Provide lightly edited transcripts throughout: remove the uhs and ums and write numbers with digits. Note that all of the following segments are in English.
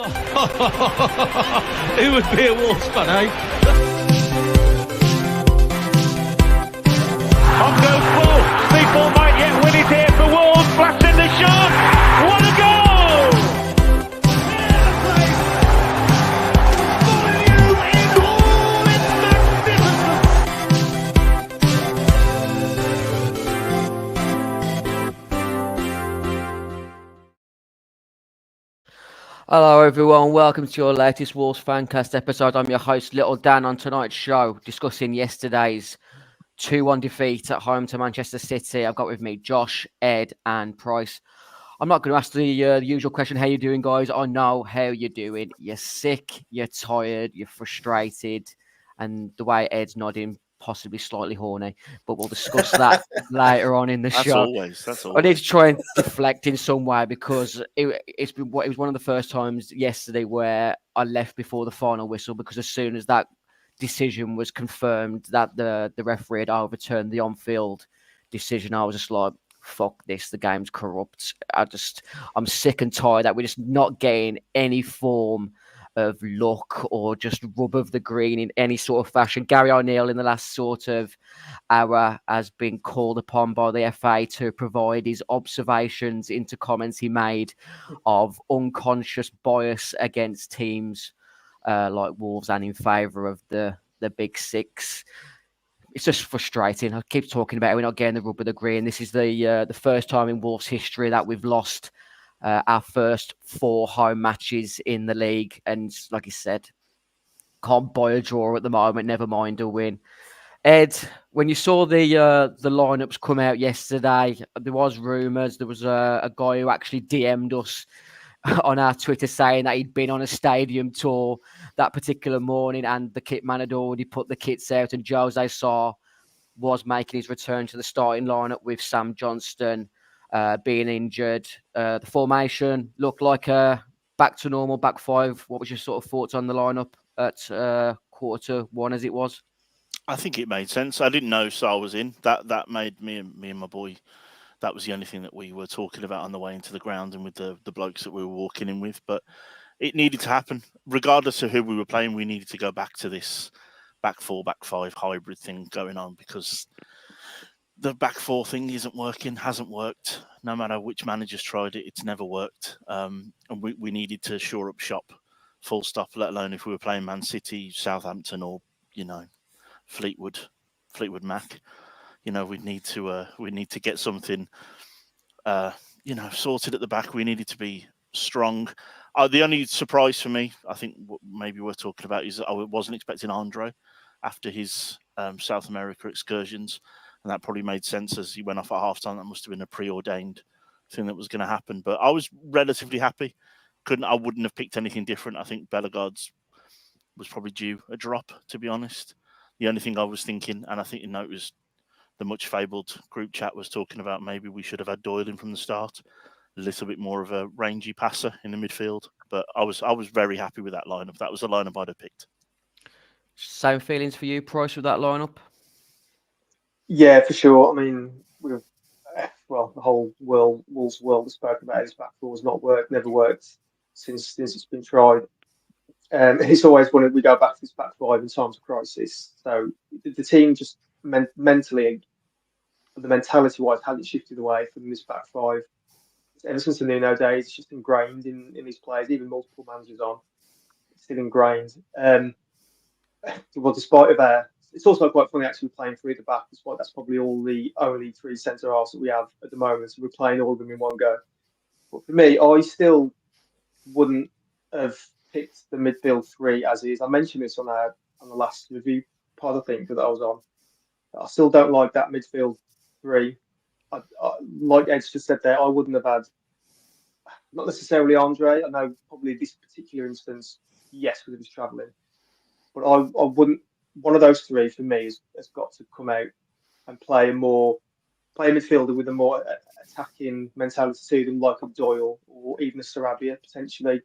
Who would be a Wolves fan, eh? On goes Bull. People might yet win it here for Wolves. Flash in the shot. What a goal! Hello everyone, welcome to your latest Wolves Fancast episode. I'm your host Little Dan. On tonight's show, discussing yesterday's 2-1 defeat at home to Manchester City. I've got with me Josh, Ed and Price. I'm not going to ask the usual question, how you doing guys? I know how you're doing. You're sick, you're tired, you're frustrated, and the way Ed's nodding, possibly slightly horny, but we'll discuss that later on in the show. That's always. I need to try and deflect in some way because it was one of the first times yesterday where I left before the final whistle, because as soon as that decision was confirmed that the referee had overturned the on-field decision, I was just like, fuck this, the game's corrupt. I'm sick and tired that we're just not getting any form of luck or just rub of the green in any sort of fashion. Gary O'Neill in the last sort of hour has been called upon by the FA to provide his observations into comments he made of unconscious bias against teams like Wolves and in favour of the Big Six. It's just frustrating. I keep talking about it. We're not getting the rub of the green. This is the first time in Wolves history that we've lost our first 4 home matches in the league. And like you said, can't buy a draw at the moment, never mind a win. Ed, when you saw the lineups come out yesterday, there was rumours. There was a guy who actually DM'd us on our Twitter saying that he'd been on a stadium tour that particular morning and the kit man had already put the kits out, and Jose Sarr was making his return to the starting lineup with Sam Johnston being injured. The formation looked like a back to normal, back 5. What was your sort of thoughts on the lineup at 1:15 as it was? I think it made sense. I didn't know Sarr was in. That made me and my boy. That was the only thing that we were talking about on the way into the ground and with the blokes that we were walking in with. But it needed to happen. Regardless of who we were playing, we needed to go back to this back 4, back 5 hybrid thing going on, because the back 4 thing isn't working, hasn't worked. No matter which manager's tried it, it's never worked. And we needed to shore up shop, full stop, let alone if we were playing Man City, Southampton or, Fleetwood Mac. We need to get something, sorted at the back. We needed to be strong. The only surprise for me, I think, what maybe we're talking about is I wasn't expecting Andre after his South America excursions, and that probably made sense as he went off at halftime. That must have been a preordained thing that was going to happen. But I was relatively happy. I wouldn't have picked anything different. I think Bellegarde's was probably due a drop, to be honest. The only thing I was thinking, and I think it was the much fabled group chat was talking about maybe we should have had Doyle in from the start, a little bit more of a rangy passer in the midfield. But I was very happy with that lineup. That was the lineup I'd have picked. Same feelings for you, Price, with that lineup? Yeah, for sure. I mean, the whole Wolves world has spoken about his back 4 has not worked, never worked since it's been tried. It's always when we go back to this back 5 in times of crisis. So the team just mentally, the mentality-wise, hasn't shifted away from this back 5. Ever since the Nuno days, it's just ingrained in these players, even multiple managers on. It's still ingrained. Despite of that, it's also quite funny actually playing 3 at the back. Despite that's probably only 3 centre halves that we have at the moment. So we're playing all of them in one go. But for me, I still wouldn't have picked the midfield 3 as is. I mentioned this on the last review pod, I think, that I was on. I still don't like that midfield 3. Like Ed's just said there, I wouldn't have had, not necessarily Andre. I know probably this particular instance, yes, because he was travelling. But I wouldn't. One of those 3 for me has got to come out and play a midfielder with a more attacking mentality to them, like a Doyle or even a Sarabia potentially.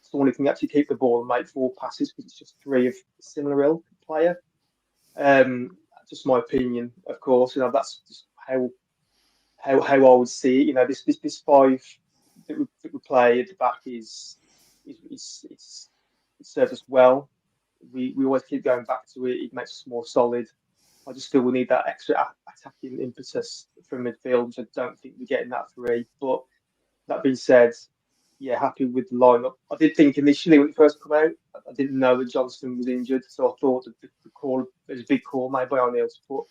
Someone who can actually keep the ball and make 4 passes, because it's just 3 of a similar ilk player. Just my opinion, of course. That's just how I would see it. This 5 that we play at the back is it's served us well. We always keep going back to it. It makes us more solid. I just still will need that extra attacking impetus from midfield, which I don't think we're getting that free. But that being said, yeah, happy with the lineup. I did think initially when it first came out, I didn't know that Johnston was injured, so I thought that the call, it was a big call made by O'Neill to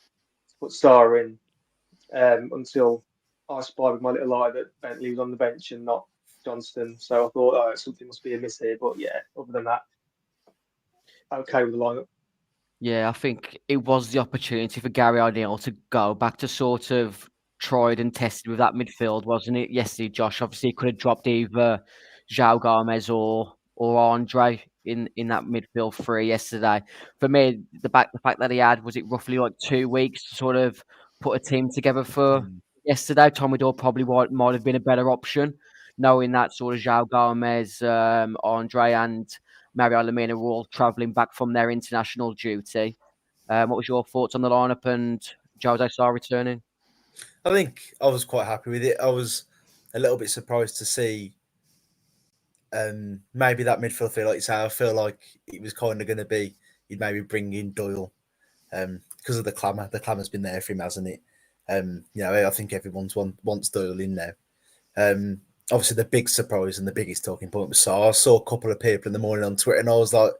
put Sarr in until I spied with my little eye that Bentley was on the bench and not Johnston. So I thought, oh, something must be amiss here. But yeah, other than that, okay with the lineup. Yeah, I think it was the opportunity for Gary O'Neill to go back to sort of tried and tested with that midfield, wasn't it? Yesterday, Josh obviously could have dropped either João Gomez or Andre in that midfield three yesterday. For me, the fact that he had was it roughly like 2 weeks to sort of put a team together for yesterday. Tommy Doyle probably might have been a better option, knowing that sort of João Gomez, Andre, and Mario Lemina were all travelling back from their international duty. What was your thoughts on the lineup and Jose Sarr returning? I think I was quite happy with it. I was a little bit surprised to see maybe that midfield feel like you say. I feel like it was kind of going to be you'd maybe bring in Doyle because of the clamour. The clamour's been there for him, hasn't it? I think everyone's wants Doyle in now. Obviously, the big surprise and the biggest talking point was Sarr. I saw a couple of people in the morning on Twitter, and I was like,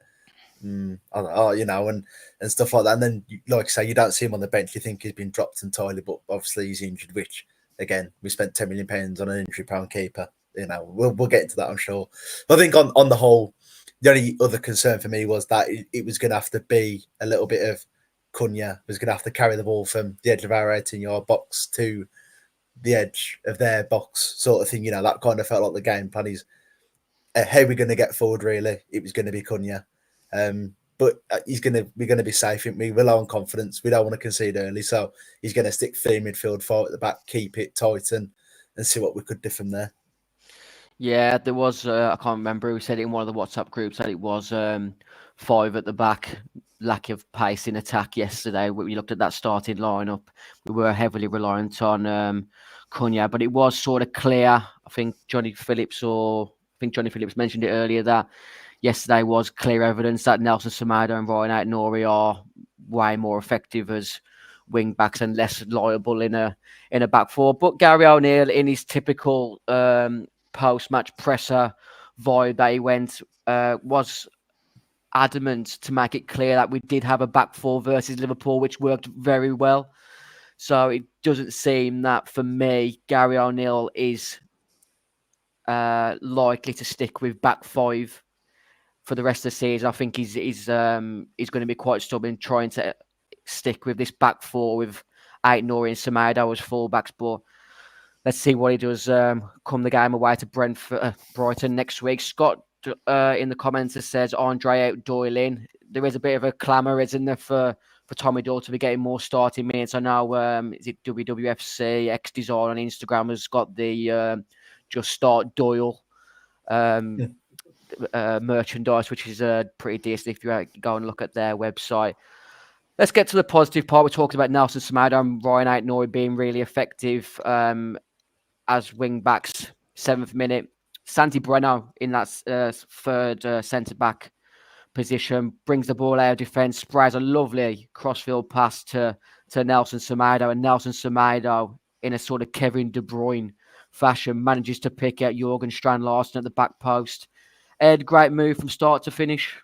I don't know, and stuff like that. And then, like I say, you don't see him on the bench. You think he's been dropped entirely, but obviously he's injured. Which, again, we spent £10 million on an injury-prone keeper. We'll get into that, I'm sure. But I think on the whole, the only other concern for me was that it was going to have to be a little bit of Cunha was going to have to carry the ball from the edge of our 18-yard box to the edge of their box, sort of thing. That kind of felt like the game plan is how we're going to get forward. Really, it was going to be Cunha, but we're going to be safe. We rely on confidence. We don't want to concede early, so he's going to stick three midfield, four at the back, keep it tight, and see what we could do from there. Yeah, there was, I can't remember who said it in one of the WhatsApp groups that it was 5 at the back, lack of pace in attack yesterday. We looked at that starting lineup. We were heavily reliant on Cunha, but it was sort of clear. I think Johnny Phillips mentioned it earlier that yesterday was clear evidence that Nelson Semedo and Ryan Ait-Nouri are way more effective as wing backs and less liable in a back four. But Gary O'Neill, in his typical post-match presser vibe that he went, was adamant to make it clear that we did have a back four versus Liverpool, which worked very well. So it doesn't seem that, for me, Gary O'Neill is likely to stick with back five for the rest of the season. I think he's going to be quite stubborn trying to stick with this back four with Ait-Nouri and Semedo as fullbacks, but let's see what he does come the game away to Brighton next week. Scott in the comments says Andre out, Doyle in. There is a bit of a clamour, isn't there, for Tommy Doyle to be getting more starting minutes. I know, is it WWFC X Design on Instagram has got the Just Start Doyle merchandise, which is pretty decent if you go and look at their website. Let's get to the positive part. We're talking about Nelson Semedo and Ryan Ait-Nouri being really effective as wing backs. 7th minute, Santi Breno in that third centre back position brings the ball out of defence, sprays a lovely crossfield pass to Nelson Semedo, and Nelson Semedo, in a sort of Kevin De Bruyne fashion, manages to pick out Jurgen Strand-Larsen at the back post. Ed, great move from start to finish.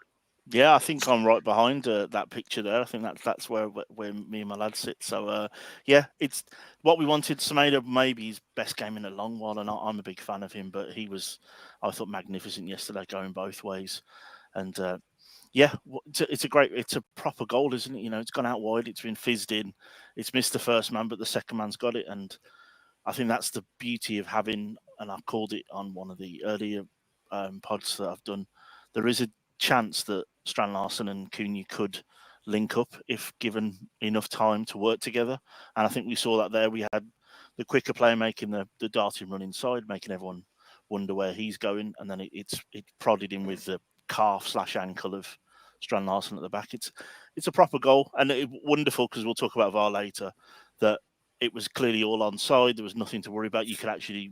Yeah, I think I'm right behind that picture there. I think that's where me and my lad sit. So, yeah, it's what we wanted. Semedo, maybe his best game in a long while, and I'm a big fan of him, but I thought, magnificent yesterday, going both ways. And, yeah, it's a proper goal, isn't it? It's gone out wide, it's been fizzed in, it's missed the first man, but the second man's got it. And I think that's the beauty of having, and I've called it on one of the earlier pods that I've done, there is a chance that Strand-Larsen and Cunha could link up if given enough time to work together. And I think we saw that there. We had the quicker player making the darting run inside, making everyone wonder where he's going. And then it prodded him with the calf/ankle of Strand-Larsen at the back. It's a proper goal, and wonderful, because we'll talk about VAR later, that it was clearly all onside. There was nothing to worry about. You could actually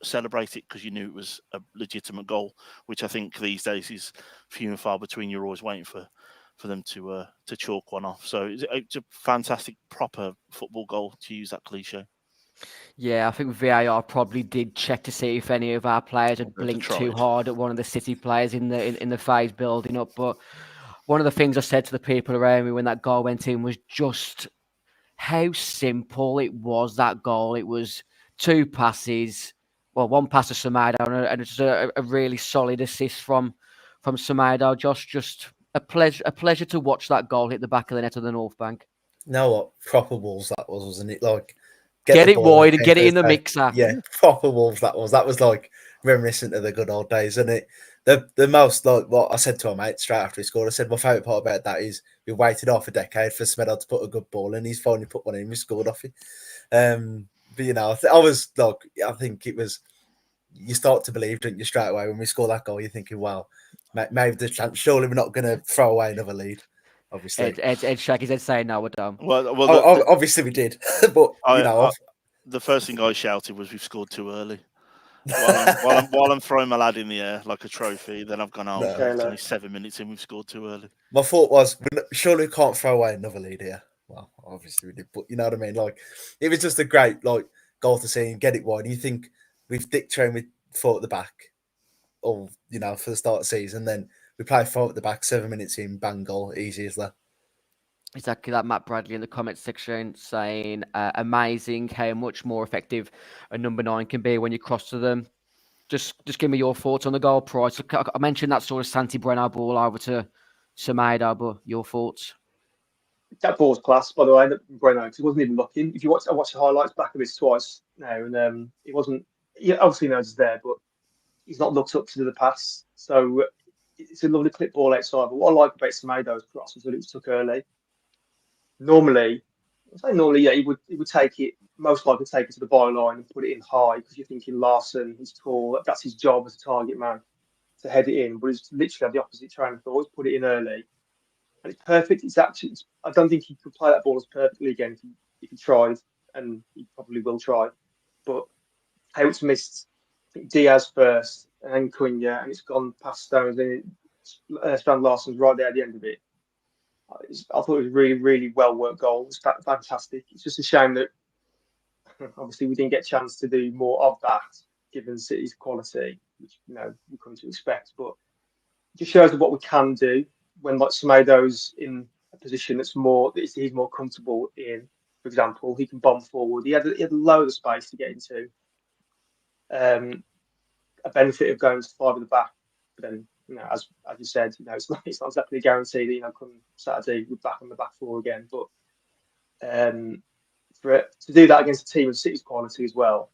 celebrate it because you knew it was a legitimate goal, which I think these days is few and far between. You're always waiting for them to chalk one off. So it's a fantastic, proper football goal, to use that cliche. Yeah, I think VAR probably did check to see if any of our players had blinked too tried. hard at one of the City players in the phase building up. But one of the things I said to the people around me when that goal went in was just how simple it was, that goal. It was 2 passes, well, 1 pass to Semedo and it's a really solid assist from Semedo. Just a pleasure to watch that goal hit the back of the net of the North Bank. You know what? Proper Wolves that was, wasn't it? Like, Get the it ball wide and get it in the mixer. Yeah, proper Wolves that was. That was like reminiscent of the good old days, isn't it? The most, like, what I said to my mate straight after he scored, I said my favourite part about that is we waited half a decade for Smedo to put a good ball in. He's finally put one in. We scored off it. But you know, I was like, I think it was. You start to believe, don't you, straight away when we score that goal? You're thinking, well, maybe the chance. Surely we're not going to throw away another lead. Obviously, Ed Shaggy's Ed saying no, we're done. Well, obviously we did, but you know, the first thing I shouted was we've scored too early. While I'm throwing my lad in the air like a trophy, then I've gone, oh, No. it's only 7 minutes in, we've scored too early. My thought was, surely we can't throw away another lead here. Well, obviously we did, but you know what I mean? Like, it was just a great, like, goal to see and get it wide. You think we've Dick trained with 4 at the back, or, you know, for the start of the season, then we play 4 at the back, 7 minutes in, bang goal, easy as that. Exactly that. Matt Bradley in the comments section saying, amazing how much more effective a number 9 can be when you cross to them. Just give me your thoughts on the goal, Price. I mentioned that sort of Santi Brenner ball over to Semedo, but your thoughts? That ball's class, by the way. Brenner, because he wasn't even looking. If you watch, I watched the highlights back of this twice now, and it wasn't. He obviously knows it's there, but he's not looked up to do the pass. So it's a lovely clip ball outside. But what I like about Semedo's cross was that it was took early. Normally, yeah, he would take it, most likely take it to the byline and put it in high because you're thinking Larson, he's tall, that's his job as a target man to head it in. But he's literally had the opposite train of thought. He's put it in early, and it's perfect. I don't think he could play that ball as perfectly again if he tried, and he probably will try. But how it's missed, I think Diaz first, and then Cunha, and it's gone past Stones, and Strand Larson's right there at the end of it. I thought it was a really, really well worked goal. It was fantastic. It's just a shame that obviously we didn't get a chance to do more of that, given City's quality, which we come to expect. But it just shows what we can do when like Semedo's in a position he's more comfortable in. For example, he can bomb forward. He had a load of space to get into. A benefit of going to 5 at the back, but then as you said, it's not exactly a guarantee that come Saturday we're back on the back 4 again. But for it to do that against a team of City's quality as well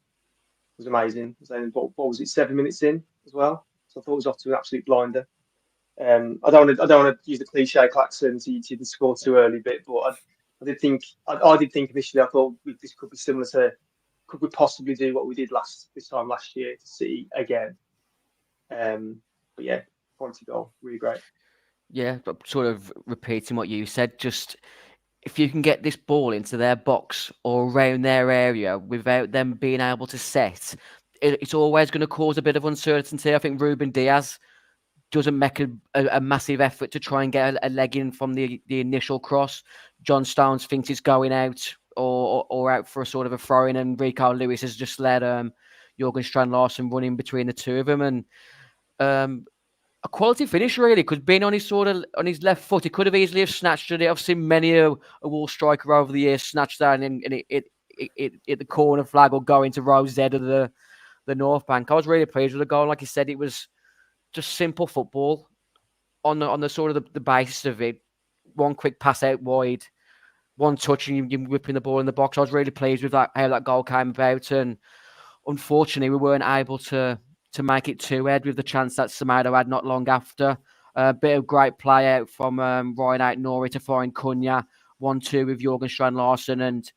was amazing. What was it, 7 minutes in as well? So I thought it was off to an absolute blinder. I don't want to use the cliche klaxon to score too early bit, but I did think initially I thought this could be similar to, could we possibly do what we did this time last year to City again? But yeah, quality goal, really great. Yeah, but sort of repeating what you said, just if you can get this ball into their box or around their area without them being able to set, it's always going to cause a bit of uncertainty. I think Ruben Diaz doesn't make a massive effort to try and get a leg in from the initial cross. John Stones thinks it's going out or out for a sort of a throw-in, and Rico Lewis has just let Jurgen Strand-Larsen run in between the two of them, and a quality finish really, because being on his left foot, he could have easily have snatched it. I've seen many a wall striker over the years snatch that and it the corner flag or go into row Z of the North Bank. I was really pleased with the goal. Like you said, it was just simple football on the sort of the basis of it. One quick pass out wide, one touch, and you're whipping the ball in the box. I was really pleased with that, how that goal came about, and unfortunately we weren't able to make it 2-2 with the chance that Semedo had not long after. A bit of great play out from Ryan Aït-Nouri to find Cunha. 1-2 with Jurgen Strand-Larsen, and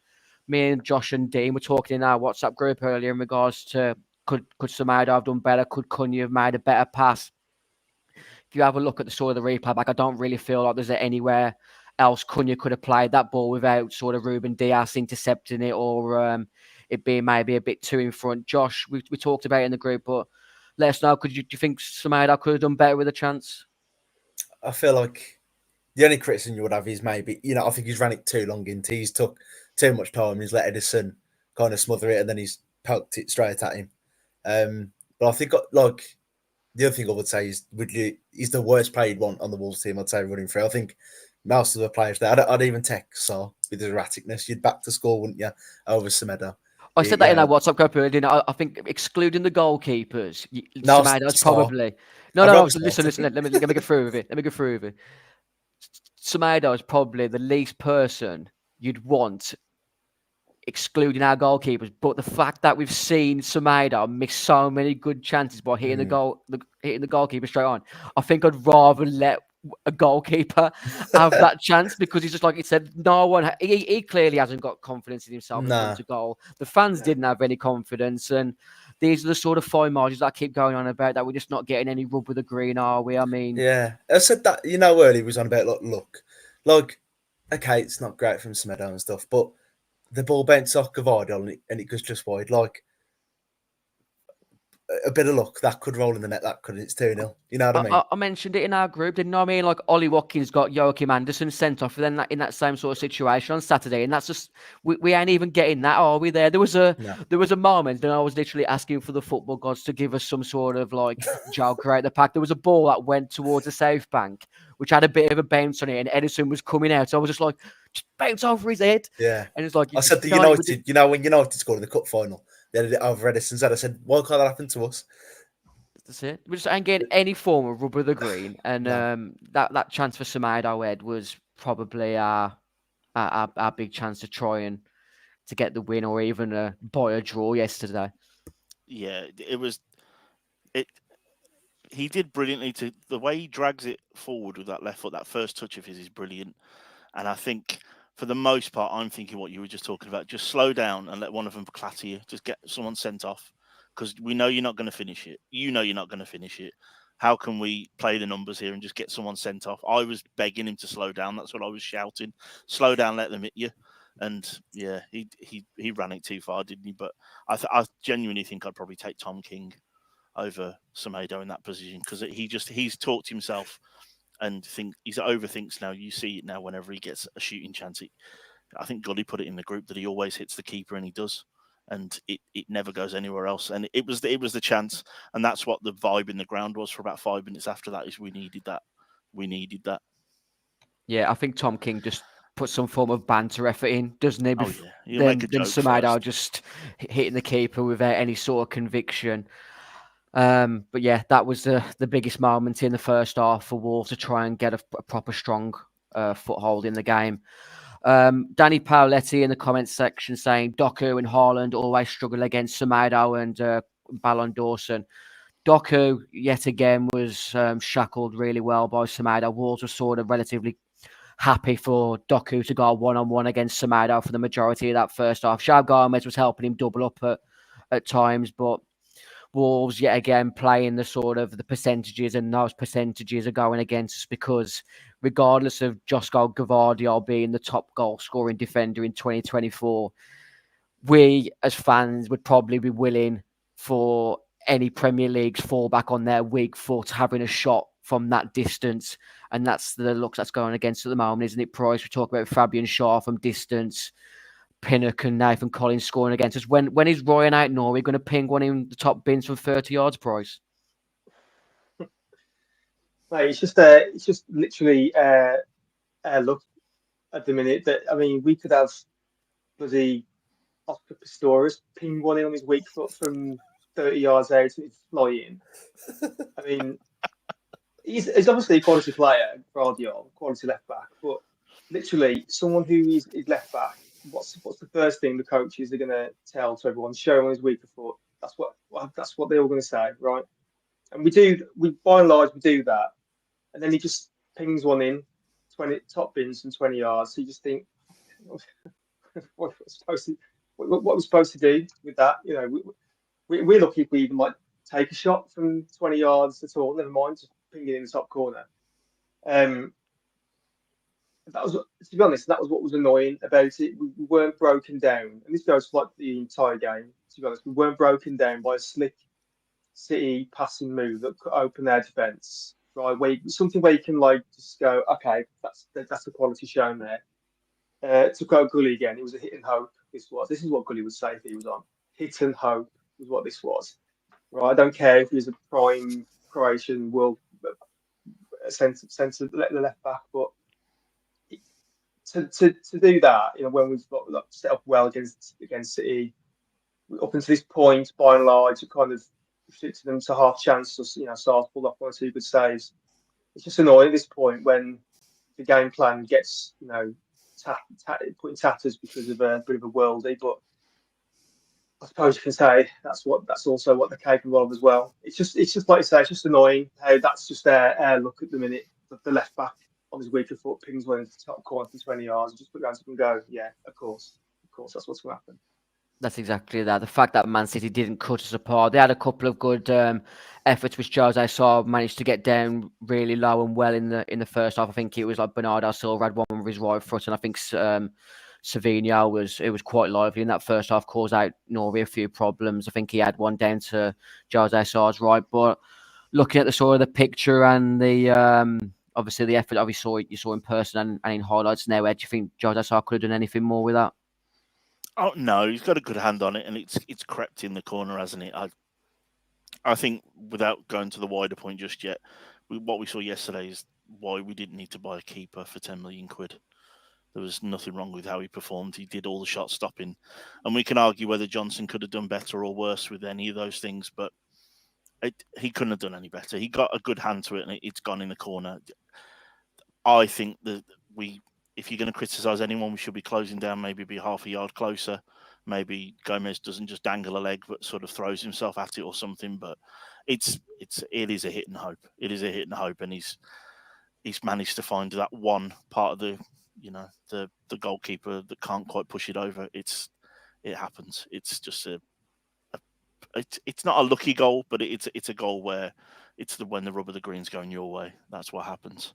me and Josh and Dean were talking in our WhatsApp group earlier in regards to could Semedo have done better? Could Cunha have made a better pass? If you have a look at the sort of the replay back, I don't really feel like there's anywhere else Cunha could have played that ball without sort of Ruben Diaz intercepting it or it being maybe a bit too in front. Josh, we talked about it in the group, but let us know. Do you think Semedo could have done better with a chance? I feel like the only criticism you would have is maybe, I think he's ran it too long into. He's took too much time. He's let Edison kind of smother it, and then he's poked it straight at him. But I think like the other thing I would say is he's the worst player you'd want on the Wolves team. I'd say running through. I think most of the players there, I'd even take so with his erraticness. You'd back to score, wouldn't you? Over Semedo. I said that in our WhatsApp group earlier, didn't I think excluding the goalkeepers, No, Semedo's Star. probably no. Listen. Let me get through with it. Let me go through with it. Semedo is probably the least person you'd want, excluding our goalkeepers. But the fact that we've seen Semedo miss so many good chances by hitting hitting the goalkeeper straight on, I think I'd rather let a goalkeeper have that chance, because he's just like you said, no one. He clearly hasn't got confidence in himself in front of goal. The fans didn't have any confidence, and these are the sort of fine margins that I keep going on about, that we're just not getting any rub with the green, are we? I mean, yeah, I said that. Earlier he was on about look, like, okay, it's not great from Semedo and stuff, but the ball bounces off Gavardi and it goes just wide. Like, a bit of luck, that could roll in the net, that could, it's 2-0. You know what I mean? I mentioned it in our group, didn't I? I mean, like, Ollie Watkins got Joachim Anderson sent off in that same sort of situation on Saturday, and that's just we ain't even getting that, are we? There was a moment, and I was literally asking for the football gods to give us some sort of like joke right the pack. There was a ball that went towards the south bank, which had a bit of a bounce on it, and Edison was coming out, so I was just like, just bounce over his head. Yeah, and it's like, I said the United, when United scored in the cup final, they did it over Edison's head. I said, why can't that happen to us? That's it. We just ain't getting any form of rubber the green, and that chance for Semedo Ed was probably our big chance to try and to get the win, or even buy a draw yesterday. Yeah, it was. He did brilliantly. To the way he drags it forward with that left foot, that first touch of his is brilliant. And I think, for the most part, I'm thinking what you were just talking about. Just slow down and let one of them clatter you. Just get someone sent off, because we know you're not going to finish it. You know you're not going to finish it. How can we play the numbers here and just get someone sent off? I was begging him to slow down. That's what I was shouting. Slow down, let them hit you. And yeah, he ran it too far, didn't he? But I genuinely think I'd probably take Tom King over Semedo in that position, because he's talked himself and he overthinks now. You see it now whenever he gets a shooting chance. I think Gully put it in the group that he always hits the keeper, and he does, and it never goes anywhere else. And it was the chance, and that's what the vibe in the ground was for about 5 minutes after that. Is we needed that. Yeah, I think Tom King just put some form of banter effort in, doesn't he? Oh yeah, then Semedo just hitting the keeper without any sort of conviction. But yeah, that was the biggest moment in the first half for Wolves to try and get a proper strong foothold in the game. Danny Paoletti in the comments section saying Doku and Haaland always struggle against Semedo and Ballon Dawson. Doku yet again was shackled really well by Semedo. Wolves were sort of relatively happy for Doku to go one-on-one against Semedo for the majority of that first half. Xavi Gomez was helping him double up at times, but Wolves yet again playing the sort of the percentages, and those percentages are going against us, because regardless of Josko Gvardiol being the top goal scoring defender in 2024, we as fans would probably be willing for any Premier League's fallback on their weak foot having a shot from that distance. And that's the looks that's going against at the moment, isn't it, Price? We talk about Fabian Schär from distance, Pinnock and Nathan Collins scoring against us. When is Ryan out Norway going to ping one in the top bins from 30 yards, Price? Mate, it's just literally look at the minute that, I mean, we could have bloody Oscar Pistorius ping one in on his weak foot from 30 yards out and it's flying. I mean, he's obviously a quality player, Guardiola, quality left back, but literally someone who is left back, what's the first thing the coaches are going to tell to everyone? Show him on his weaker foot. That's what they're all going to say, right? And we by and large we do that, and then he just pings one in 20 top bins from 20 yards. So you just think, what we're supposed to do with that? You know, we're lucky if we even might take a shot from 20 yards at all. Never mind just ping it in the top corner. that was, to be honest, that was what was annoying about it. We weren't broken down, and this goes for like the entire game. To be honest, we weren't broken down by a slick City passing move that could open their defence. Right, something where you can like just go, okay, that's the quality shown there. To quote Gully again, it was a hit and hope. This is what Gully would say if he was on. Hit and hope was what this was. Right, I don't care if he was a prime Croatian world centre the left back, but to do that, when we've got like, set up well against City, up until this point, by and large, it kind of restricted them to half chances. Sars pulled off one or two good saves. It's just annoying at this point when the game plan gets, put in tatters because of a bit of a worldie. But I suppose you can say that's also what they're capable of as well. It's just like you say, it's just annoying how that's just their look at the minute. The left back on his weaker foot pings one into the top corner from 20 yards, just put your hands up and go, yeah, of course, that's what's going to happen. That's exactly that. The fact that Man City didn't cut us apart. They had a couple of good efforts, which Jose saw managed to get down really low and well in the first half. I think it was like Bernardo Silva had one with his right foot, and I think Savinho was quite lively in that first half, caused out Norway a few problems. I think he had one down to Jose Sar's right. But looking at the sort of the picture and the obviously the effort you saw in person and in highlights now, Ed, do you think Jose Sar could have done anything more with that? Oh no, he's got a good hand on it, and it's crept in the corner, hasn't it? I think without going to the wider point just yet, what we saw yesterday is why we didn't need to buy a keeper for 10 million quid. There was nothing wrong with how he performed. He did all the shot stopping, and we can argue whether Johnson could have done better or worse with any of those things, but he couldn't have done any better. He got a good hand to it, and it's gone in the corner. I think that if you're going to criticise anyone, we should be closing down, maybe be half a yard closer. Maybe Gomez doesn't just dangle a leg, but sort of throws himself at it or something. But it is a hit and hope. It is a hit and hope, and he's managed to find that one part of the goalkeeper that can't quite push it over. It happens. It's just it's not a lucky goal, but it's a goal where when the rub of the green's going your way. That's what happens.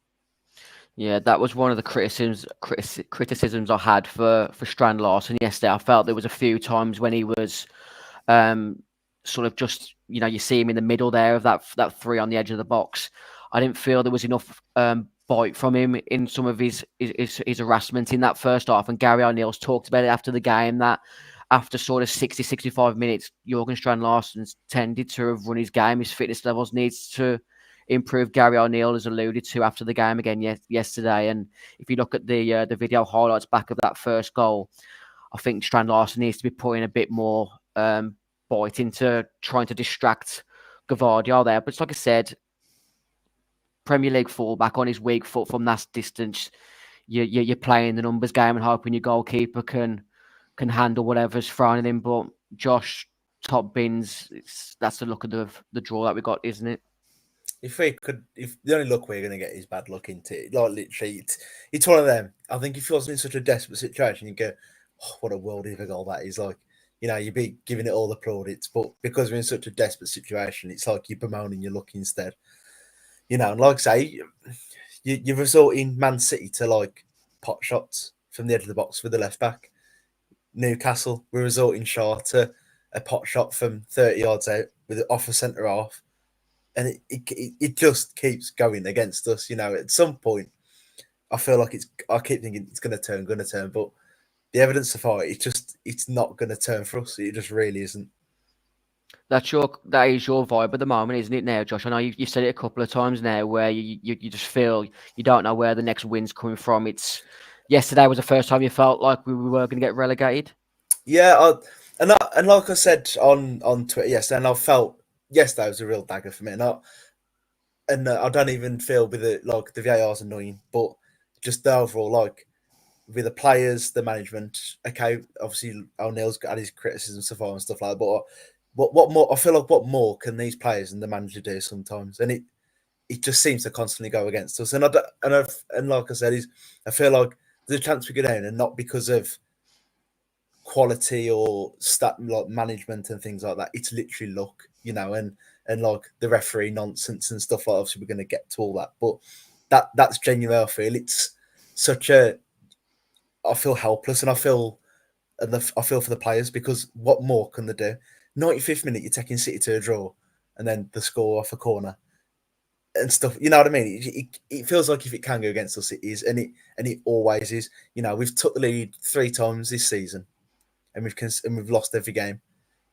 Yeah, that was one of the criticisms I had for Strand Larsen yesterday. I felt there was a few times when he was sort of just, you see him in the middle there of that three on the edge of the box. I didn't feel there was enough bite from him in some of his harassment in that first half. And Gary O'Neill's talked about it after the game that after sort of 60, 65 minutes, Jurgen Strand Larsen's tended to have run his game. His fitness levels needs to improve. Gary O'Neill has alluded to after the game again yesterday. And if you look at the video highlights back of that first goal, I think Strand Larsen needs to be putting a bit more bite into trying to distract Gavardio there. But it's like I said, Premier League fullback on his weak foot from that distance, you're playing the numbers game and hoping your goalkeeper can handle whatever's thrown at him. But Josh, top bins, that's the look of the draw that we got, isn't it? If the only luck we're going to get is bad luck into it, like literally, it's one of them. I think if you wasn't in such a desperate situation, you go, oh, what a world of a goal that is. Like, you'd be giving it all the plaudits, but because we're in such a desperate situation, it's like you're bemoaning your luck instead. And like I say, you resort in Man City to like pot shots from the edge of the box with the left back. Newcastle, we're resorting to a pot shot from 30 yards out with it off a centre half. And it just keeps going against us. At some point, I feel like I keep thinking it's going to turn, but the evidence so far, it's not going to turn for us. It just really isn't. That is your vibe at the moment, isn't it now, Josh? I know you've said it a couple of times now where you just feel you don't know where the next win's coming from. Yesterday was the first time you felt like we were going to get relegated. Yeah, and like I said on Twitter yesterday, and I felt yesterday was a real dagger for me. And I don't even feel with it like the VAR's annoying, but just the overall, like with the players, the management. Okay, obviously O'Neill's got his criticism so far and stuff like that. But what more? I feel like what more can these players and the manager do sometimes? And it just seems to constantly go against us. And like I said, I feel like there's a chance we go down, and not because of quality or stat like management and things like that. It's literally luck, and like the referee nonsense and stuff like that. Obviously, we're going to get to all that, but that's genuine. I feel such a. I feel helpless, and I feel for the players because what more can they do? 95th minute, you're taking City to a draw, and then the score off a corner and stuff. You know what I mean? It feels like if it can go against us, it is, and it always is. You know, we've took the lead 3 times this season, and we've lost every game.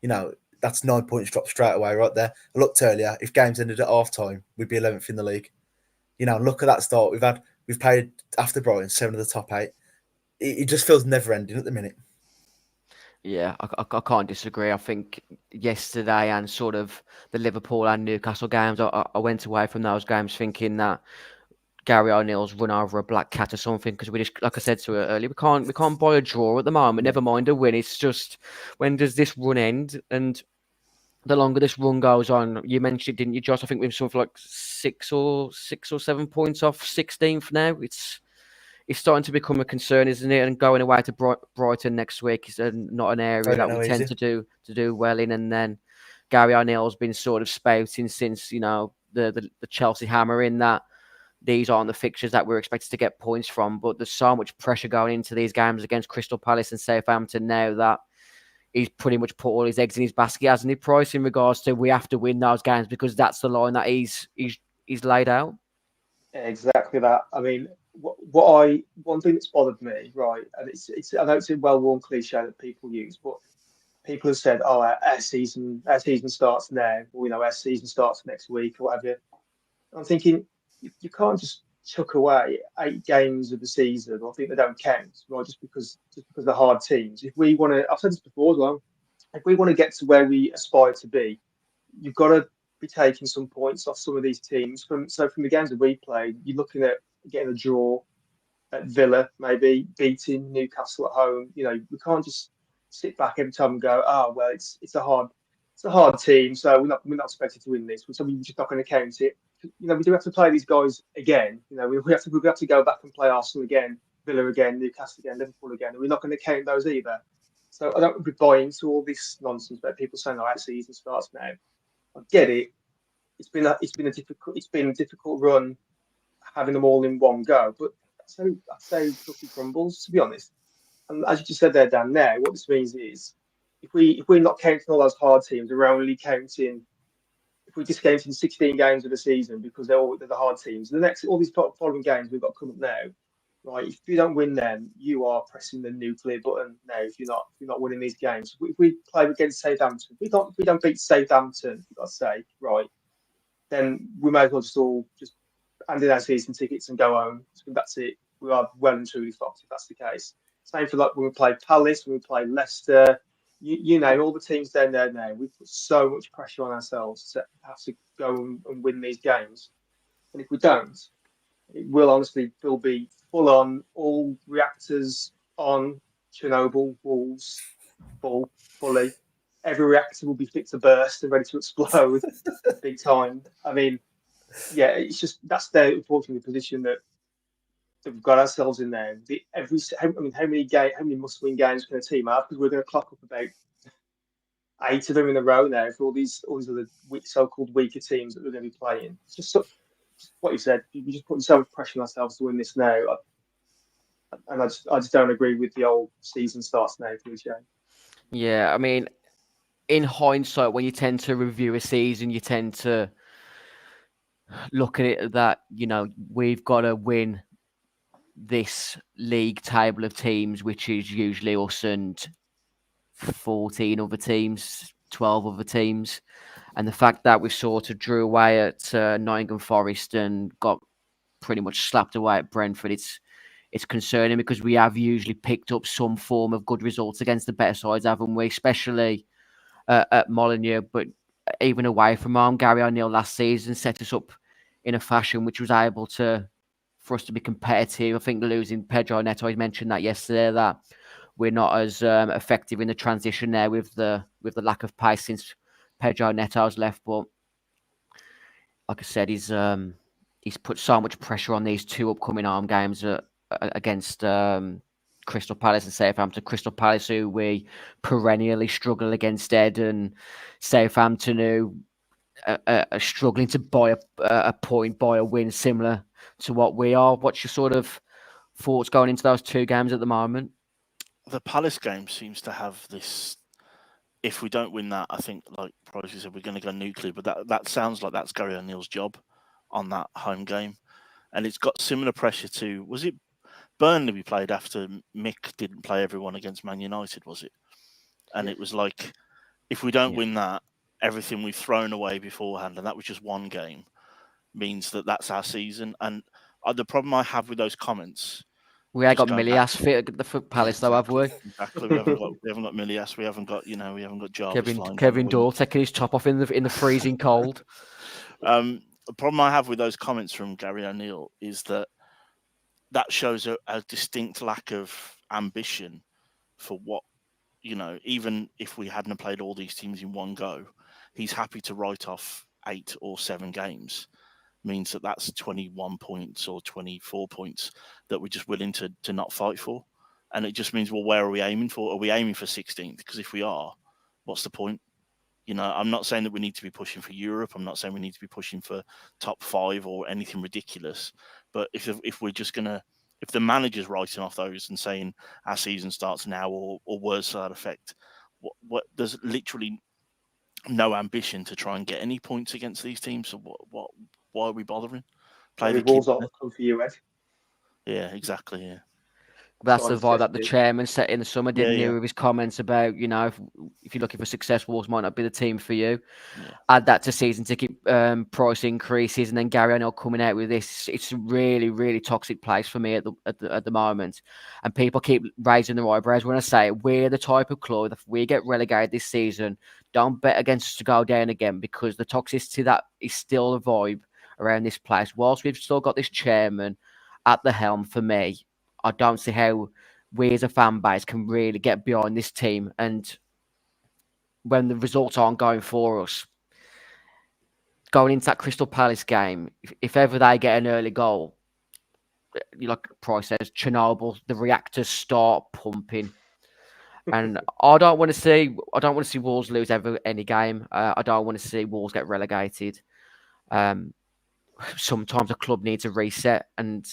You know, that's 9 points dropped straight away right there. I looked earlier. If games ended at half time, we'd be 11th in the league. You know, look at that start. We've played after Brighton 7 of the top 8. It just feels never ending at the minute. Yeah, I can't disagree. I think yesterday and sort of the Liverpool and Newcastle games, I went away from those games thinking that Gary O'Neill's run over a black cat or something, because we just, like I said to her earlier, we can't buy a draw at the moment. Never mind a win. It's just, when does this run end? And the longer this run goes on, you mentioned it, didn't you, Josh? I think we've something like 6 or 7 points off 16th now. It's starting to become a concern, isn't it? And going away to Brighton next week is not an area that we tend to do well in. And then Gary O'Neill's been sort of spouting since, you know, the Chelsea hammer in that these aren't the fixtures that we're expected to get points from. But there's so much pressure going into these games against Crystal Palace and Southampton now that he's pretty much put all his eggs in his basket, hasn't he, Price, in regards to we have to win those games because that's the line that he's laid out. Exactly that. I mean, one thing that's bothered me, right, and it's I know it's a well-worn cliche that people use, but people have said, "Oh, our season starts now," or, you know, our season starts next week, or whatever. I'm thinking you can't just chuck away 8 games of the season. I think they don't count, right? Just because they're hard teams. If we want to, I've said this before as well. If we want to get to where we aspire to be, you've got to be taking some points off some of these teams. From the games that we played, you're looking at getting a draw at Villa, maybe beating Newcastle at home. You know, we can't just sit back every time and go, "Oh, well, it's a hard team, so we're not expected to win this. So we're just not going to count it." You know, we do have to play these guys again. You know, we have to go back and play Arsenal again, Villa again, Newcastle again, Liverpool again, and we're not going to count those either. So I don't be buying into all this nonsense about people saying, "Oh, our season starts now." I get it. It's been a difficult run having them all in one go, but I'd say cookie crumbles, to be honest. And as you just said there, Dan, now what this means is if we're not counting all those hard teams, we're only counting, if we're just counting 16 games of the season because they're the hard teams. All these following games we've got coming up now, right? If you don't win them, you are pressing the nuclear button now. If you're not winning these games, if we play against Southampton, if we don't beat Southampton, for God's sake, right? Then we may as well just hand in our season tickets and go home. That's it. We are well and truly fucked if that's the case. Same for like when we play Palace, when we play Leicester, you know, all the teams down there now. We've put so much pressure on ourselves to have to go and win these games. And if we don't, it will be full on, all reactors on, Chernobyl, Wolves, fully. Every reactor will be fit to burst and ready to explode big time. I mean, yeah, it's just that's the unfortunately position that we've got ourselves in there. How many must-win games can a team have? Because we're going to clock up about 8 of them in a row now for all these other so-called weaker teams that we're going to be playing. It's just what you said. We're just putting so much pressure on ourselves to win this now, and I just don't agree with the old season starts now cliche. Yeah, I mean, in hindsight, when you tend to review a season, you tend to look at it that, you know, we've got to win this league table of teams, which is usually us and 14 other teams, 12 other teams. And the fact that we sort of drew away at Nottingham Forest and got pretty much slapped away at Brentford, it's concerning because we have usually picked up some form of good results against the better sides, haven't we? Especially at Molineux, but even away from home, Gary O'Neill last season set us up in a fashion which was able for us to be competitive. I think losing Pedro Neto, I mentioned that yesterday, that we're not as effective in the transition there with the lack of pace since Pedro Neto's left. But like I said, he's put so much pressure on these 2 upcoming home games against Crystal Palace and Southampton. Crystal Palace, who we perennially struggle against, Ed, and Southampton, who are struggling to buy a point, buy a win, similar to what we are. What's your sort of thoughts going into those two games at the moment? The Palace game seems to have this. If we don't win that, I think, like Pricey said, we're going to go nuclear. But that sounds like that's Gary O'Neill's job on that home game, and it's got similar pressure to. Was it Burnley we played after Mick didn't play everyone against Man United? Was it? And it was like, if we don't win that, everything we've thrown away beforehand, and that was just one game, means that that's our season. And the problem I have with those comments. We ain't got Milias fit at the Palace, though, have we? Exactly. We haven't got Milias. We haven't got Jarvis. Kevin Dorr taking his top off in the freezing cold. The problem I have with those comments from Gary O'Neill is that shows a distinct lack of ambition for what, even if we hadn't played all these teams in one go, he's happy to write off 8 or 7 games. Means that's 21 points or 24 points that we're just willing to not fight for. And it just means, well, where are we aiming for? Are we aiming for 16th? Because if we are, what's the point? I'm not saying that we need to be pushing for Europe. I'm not saying we need to be pushing for top 5 or anything ridiculous. But if we're just going to, if the manager's writing off those and saying our season starts now or words to that effect, what there's literally no ambition to try and get any points against these teams. So why are we bothering? Play the balls off, come for you, Ed. Yeah, exactly. Yeah. That's the vibe that the chairman set in the summer, didn't he? With his comments about, if you're looking for success, Wolves might not be the team for you. Yeah. Add that to season ticket price increases, and then Gary O'Neill coming out with this. It's a really, really toxic place for me at the moment. And people keep raising their eyebrows when I say we're the type of club that if we get relegated this season, don't bet against us to go down again, because the toxicity that is still a vibe around this place. Whilst we've still got this chairman at the helm, for me, I don't see how we as a fan base can really get behind this team. And when the results aren't going for us, going into that Crystal Palace game, if ever they get an early goal, like Price says, Chernobyl, the reactors start pumping. And I don't want to see Wolves lose any game. I don't want to see Wolves get relegated. Sometimes a club needs a reset, and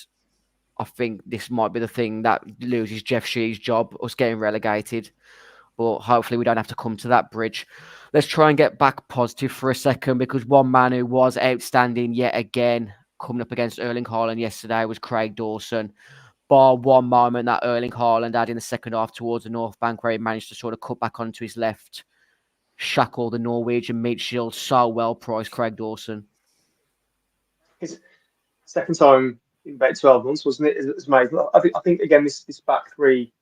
I think this might be the thing that loses Jeff Shee's job, us getting relegated. But hopefully we don't have to come to that bridge. Let's try and get back positive for a second, because one man who was outstanding yet again, coming up against Erling Haaland yesterday, was Craig Dawson. Bar one moment that Erling Haaland had in the second half towards the North Bank, where he managed to sort of cut back onto his left, shackle the Norwegian meat shield so well, priced Craig Dawson. His second time in about 12 months, wasn't it? It's amazing. I think again, this back three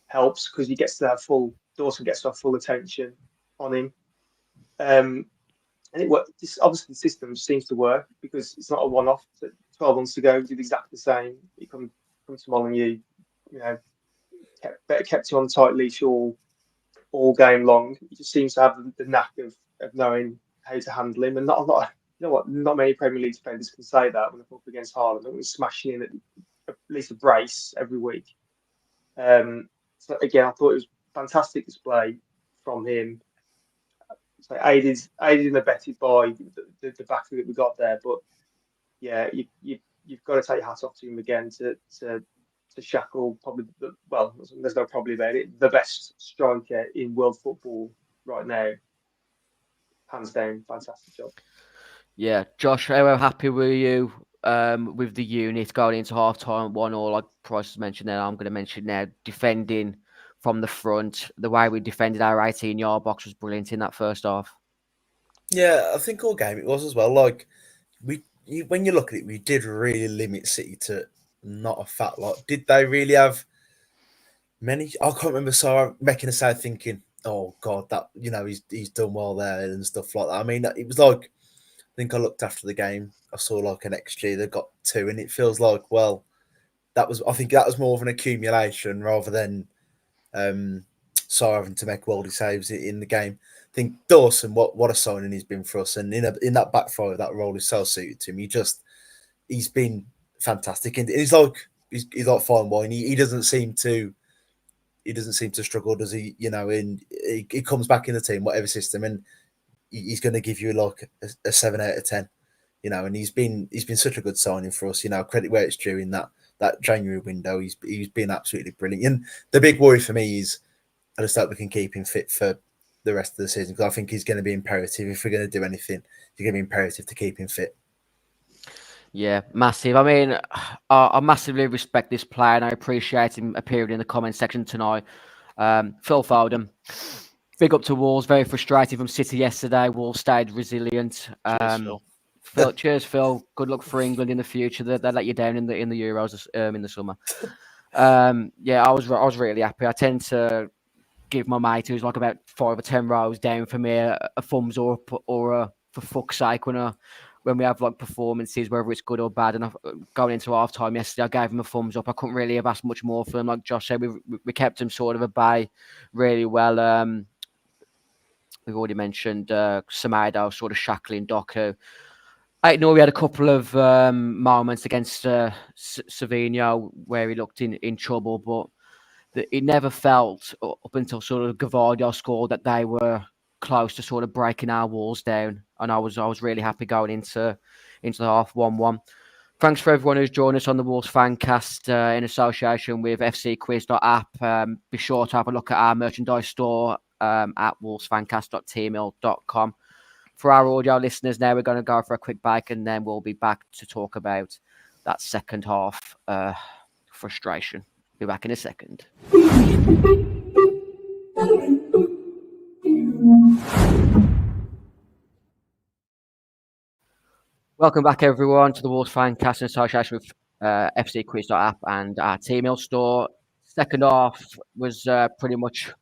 helps, because Dawson gets to have full attention on him. And it worked. Obviously, the system seems to work, because it's not a one-off. 12 months ago, did exactly the same. He come to Molyneux, kept you on a tight leash all game long. He just seems to have the knack of knowing how to handle him. And not many Premier League defenders can say that when they're up against Haaland. They're smashing in at least a brace every week. So again, I thought it was a fantastic display from him. So aided and abetted by the battery that we got there. But yeah, you've got to take your hat off to him again to shackle probably there's no probably about it, the best striker in world football right now. Hands down, fantastic job. Yeah, Josh, how happy were you with the unit going into half time 1-1, like Price has mentioned there, I'm going to mention now, defending from the front, the way we defended our 18-yard box was brilliant in that first half. Yeah, I think all game it was as well. Like, when you look at it, we did really limit City to not a fat lot. Did they really have many? I can't remember. So making aside thinking, oh God, that he's done well there and stuff like that. I mean, it was like, I think I looked after the game. I saw like an XG that got 2, and it feels like, well, I think that was more of an accumulation rather than so having to make worldy saves in the game. I think Dawson, what a signing he's been for us, and in that back five, that role is so suited to him. He's been fantastic, and he's like fine wine. He doesn't seem to struggle, does he? And he comes back in the team, whatever system, and he's going to give you like a 7 out of 10. And he's been such a good signing for us. Credit where it's due in that that January window, he's been absolutely brilliant. And the big worry for me is I just hope we can keep him fit for the rest of the season, because I think he's going to be imperative. If we're going to do anything, it's going to be imperative to keep him fit. Yeah, massive. I mean, I massively respect this player, and I appreciate him appearing in the comment section tonight. Phil Foden, big up to Wolves. Very frustrated from City yesterday. Wolves stayed resilient. Cheers, Phil. Good luck for England in the future. They let you down in the Euros in the summer. Yeah, I was really happy. I tend to give my mate, who's like about 5 or 10 rows down for me, a thumbs up or a for fuck's sake when we have like performances, whether it's good or bad. And going into half time yesterday, I gave him a thumbs up. I couldn't really have asked much more for him. Like Josh said, we kept him sort of at bay really well. We've already mentioned Semedo sort of shackling Doku. I know we had a couple of moments against Savinho where he looked in trouble, but it never felt up until sort of Gavardio scored that they were close to sort of breaking our walls down. And I was really happy going into the half 1-1. Thanks for everyone who's joined us on the Wolves Fancast in association with fcquiz.app. Be sure to have a look at our merchandise store at wolvesfancast.tmail.com. For our audio listeners now, we're going to go for a quick break, and then we'll be back to talk about that second half frustration. Be back in a second. Welcome back, everyone, to the Wolves Fancast in association with fcquiz.app and our T-mail store. Second half was pretty much a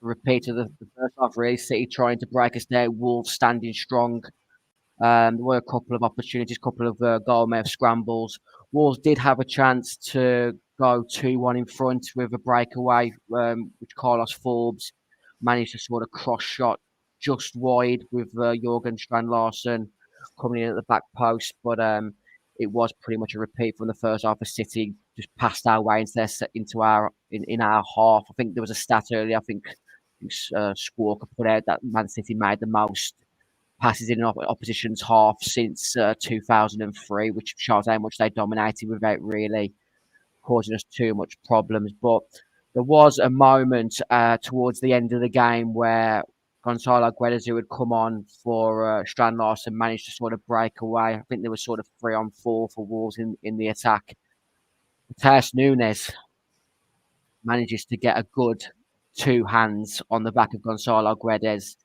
repeat of the first half, really. City trying to break us down, Wolves standing strong. There were a couple of opportunities, a couple of goal scrambles. Wolves did have a chance to go 2-1 in front with a breakaway, which Carlos Forbes managed to sort of cross shot just wide with Jürgen Strand-Larsen coming in at the back post. But it was pretty much a repeat from the first half of City, just passed our way into our half. I think there was a stat earlier, I think Squawker put out that Man City made the most passes in opposition's half since 2003, which shows how much they dominated without really causing us too much problems. But there was a moment towards the end of the game where Gonzalo Guedes, who had come on for Strand-Larsen, managed to sort of break away. I think there was sort of 3-on-4 for Wolves in the attack. Mateus Nunes manages to get a good 2 hands on the back of Gonzalo Guedes.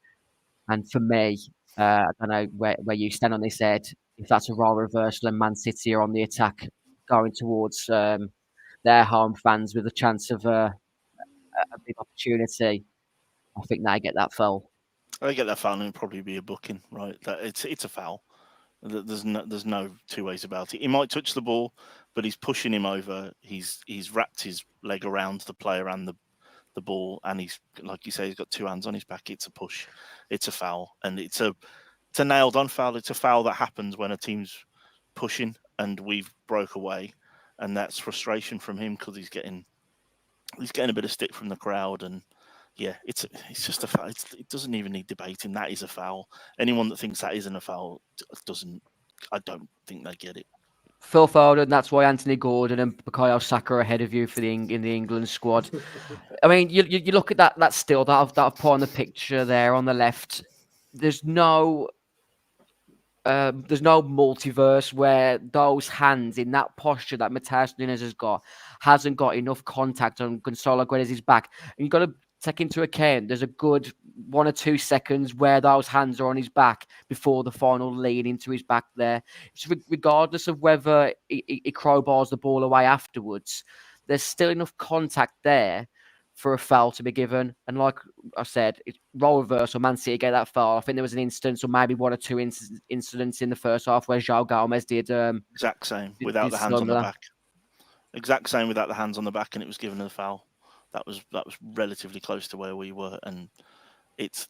And for me, I don't know where you stand on this, Ed, if that's a role reversal and Man City are on the attack going towards their home fans with a chance of a big opportunity, I think they get that foul. They get that foul and it'll probably be a booking, right? It's a foul. There's no two ways about it. He might touch the ball, but he's pushing him over. He's wrapped his leg around the player and the ball, and he's, like you say, he's got 2 hands on his back. It's a push, it's a foul, and it's a nailed on foul. It's a foul that happens when a team's pushing and we've broke away, and that's frustration from him because he's getting a bit of stick from the crowd. And yeah, it's just a foul. It doesn't even need debating. That is a foul. Anyone that thinks that isn't a foul I don't think they get it. Phil Foden, that's why Anthony Gordon and Bukayo Saka are ahead of you in the England squad. I mean, you look at that still that I've put on the picture there on the left. There's no multiverse where those hands in that posture that Mateus Nunes hasn't got enough contact on Gonzalo Guedes' back. And you've got to take into account there's a good 1 or 2 seconds where those hands are on his back before the final lean into his back there. So regardless of whether he crowbars the ball away afterwards, there's still enough contact there for a foul to be given. And like I said, it's role reversal. Man City get that foul. I think there was an instance, or maybe 1 or 2 incidents in the first half where João Gomez did exact same without the hands on the back. Exact same without the hands on the back, and it was given a foul. That was relatively close to where we were, and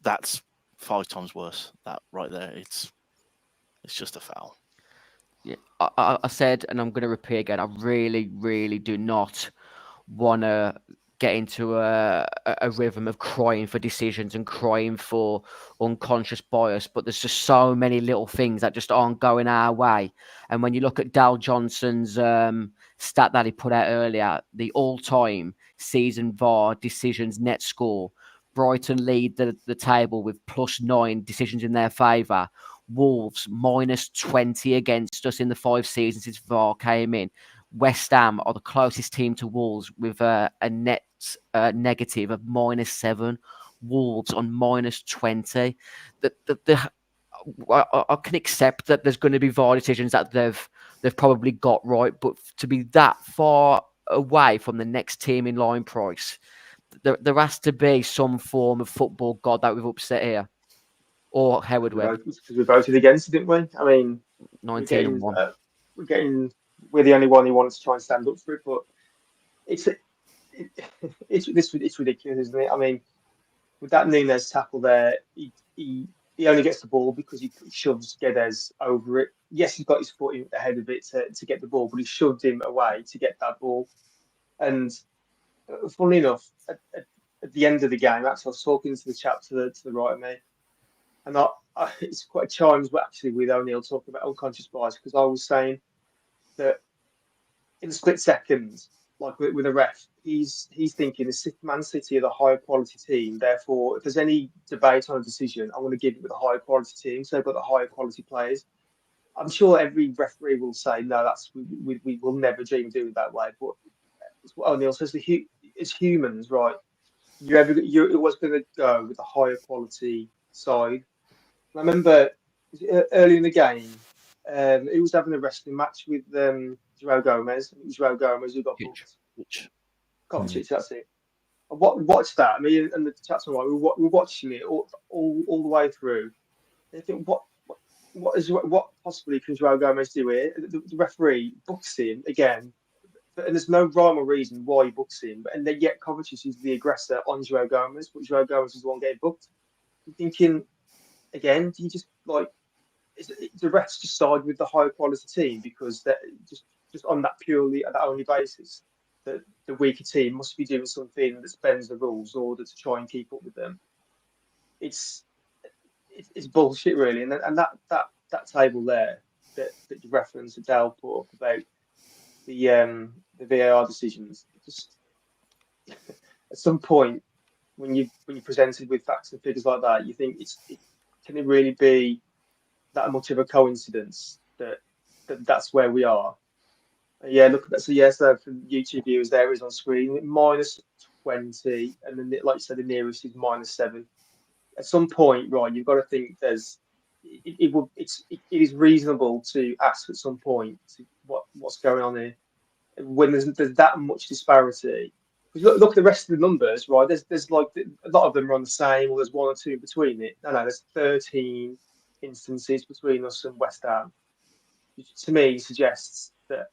that's 5 times worse. That right there, it's just a foul. Yeah, I said, and I'm going to repeat again. I really, really do not want to get into a rhythm of crying for decisions and crying for unconscious bias, but there's just so many little things that just aren't going our way. And when you look at Dal Johnson's stat that he put out earlier, the all-time season VAR decisions net score. Brighton lead the table with +9 decisions in their favour. Wolves -20 against us in the 5 seasons since VAR came in. West Ham are the closest team to Wolves with a net negative of -7. Wolves on -20. I can accept that there's going to be VAR decisions that they've probably got right, but to be that far away from the next team in line price, there has to be some form of football god that we've upset here. Or Howard Webb. Because we voted against it, didn't we? I mean, 19-1. We're the only one who wanted to try and stand up for it, but it's ridiculous, isn't it? I mean, with that Nunes tackle there, he only gets the ball because he shoves Guedes over it. Yes, he's got his foot ahead of it to get the ball, but he shoved him away to get that ball. And funnily enough, at the end of the game, actually, I was talking to the chap to the right of me, and it's quite a challenge, but actually with O'Neill talking about unconscious bias, because I was saying that in a split second, like with a ref, he's thinking the Man City are the higher quality team. Therefore, if there's any debate on a decision, I want to give it with a higher quality team. So they've got the higher quality players. I'm sure every referee will say, no, we will never dream of doing it that way. But it's what O'Neill says, it's humans, right? You're always going to go with a higher quality side. I remember early in the game, he was having a wrestling match with João Gomez. It was João Gomez who got booked. Kovacic, that's it. I watched that. I mean, and the chat's like, we're watching it all the way through. I think, what possibly can João Gomez do here? The referee books him again, and there's no rhyme or reason why he books him. And then yet Kovacic is the aggressor on João Gomez, but João Gomez is the one getting booked. I'm thinking, again, do you just like the refs just side with the higher quality team because they're just on that only basis that the weaker team must be doing something that bends the rules in order to try and keep up with them? It's bullshit, really. And that table there that you referenced, that Dale put up about the VAR decisions, just at some point when you're presented with facts and figures like that, you think can it really be that much of a coincidence that that's where we are? Yeah, look at that. So yes, for YouTube viewers, there is on screen -20, and then like you said, the nearest is -7. At some point, right, you've got to think it is reasonable to ask at some point what's going on here when there's that much disparity. Look at the rest of the numbers, right? There's like a lot of them are on the same, or there's one or two in between it. No, there's 13 instances between us and West Ham, which to me suggests that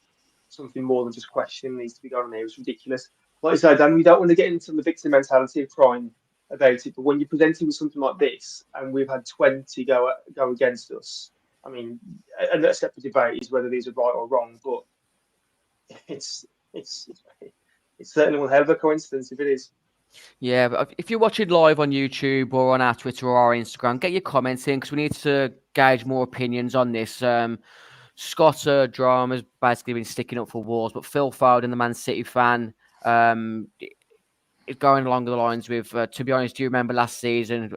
something more than just questioning needs to be going on here. It's ridiculous. Like I said, Dan, we don't want to get into the victim mentality of crying about it, but when you're presenting with something like this, and we've had 20 go against us, I mean, and a separate debate is whether these are right or wrong, but it's certainly one hell of a coincidence if it is. Yeah, but if you're watching live on YouTube or on our Twitter or our Instagram, get your comments in because we need to gauge more opinions on this. Scott Drama's basically been sticking up for Wolves, but Phil Foden, the Man City fan, is going along the lines with, to be honest, do you remember last season,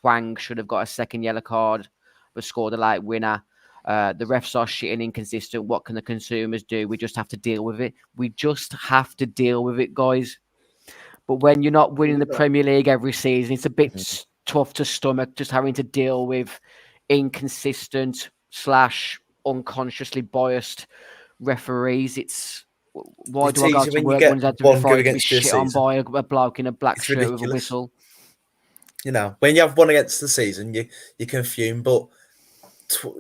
Hwang should have got a second yellow card but scored a late winner. The refs are shit and inconsistent. What can the consumers do? We just have to deal with it. We just have to deal with it, guys. But when you're not winning the Premier League every season, it's a bit tough to stomach just having to deal with inconsistent / unconsciously biased referees. Why do I go to work when I have to be shit on by a bloke in a black shirt with a whistle? You know, when you have one against the season, you can fume. But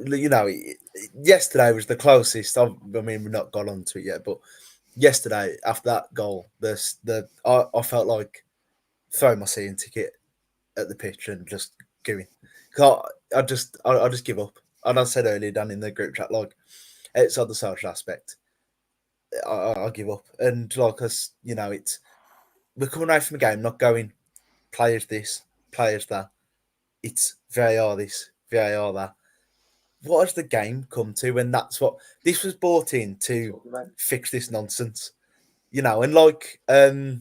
you know, yesterday was the closest. I mean, we've not got onto it yet, but yesterday after that goal, I felt like throwing my season ticket at the pitch and just going. I just give up. And I said earlier down in the group chat, like outside the social aspect, I give up. And like us, you know, we're coming away from the game, not going players this, players that. It's VAR this, VAR that. what has the game come to? And that's what this was brought in to fix this nonsense, you know. And like the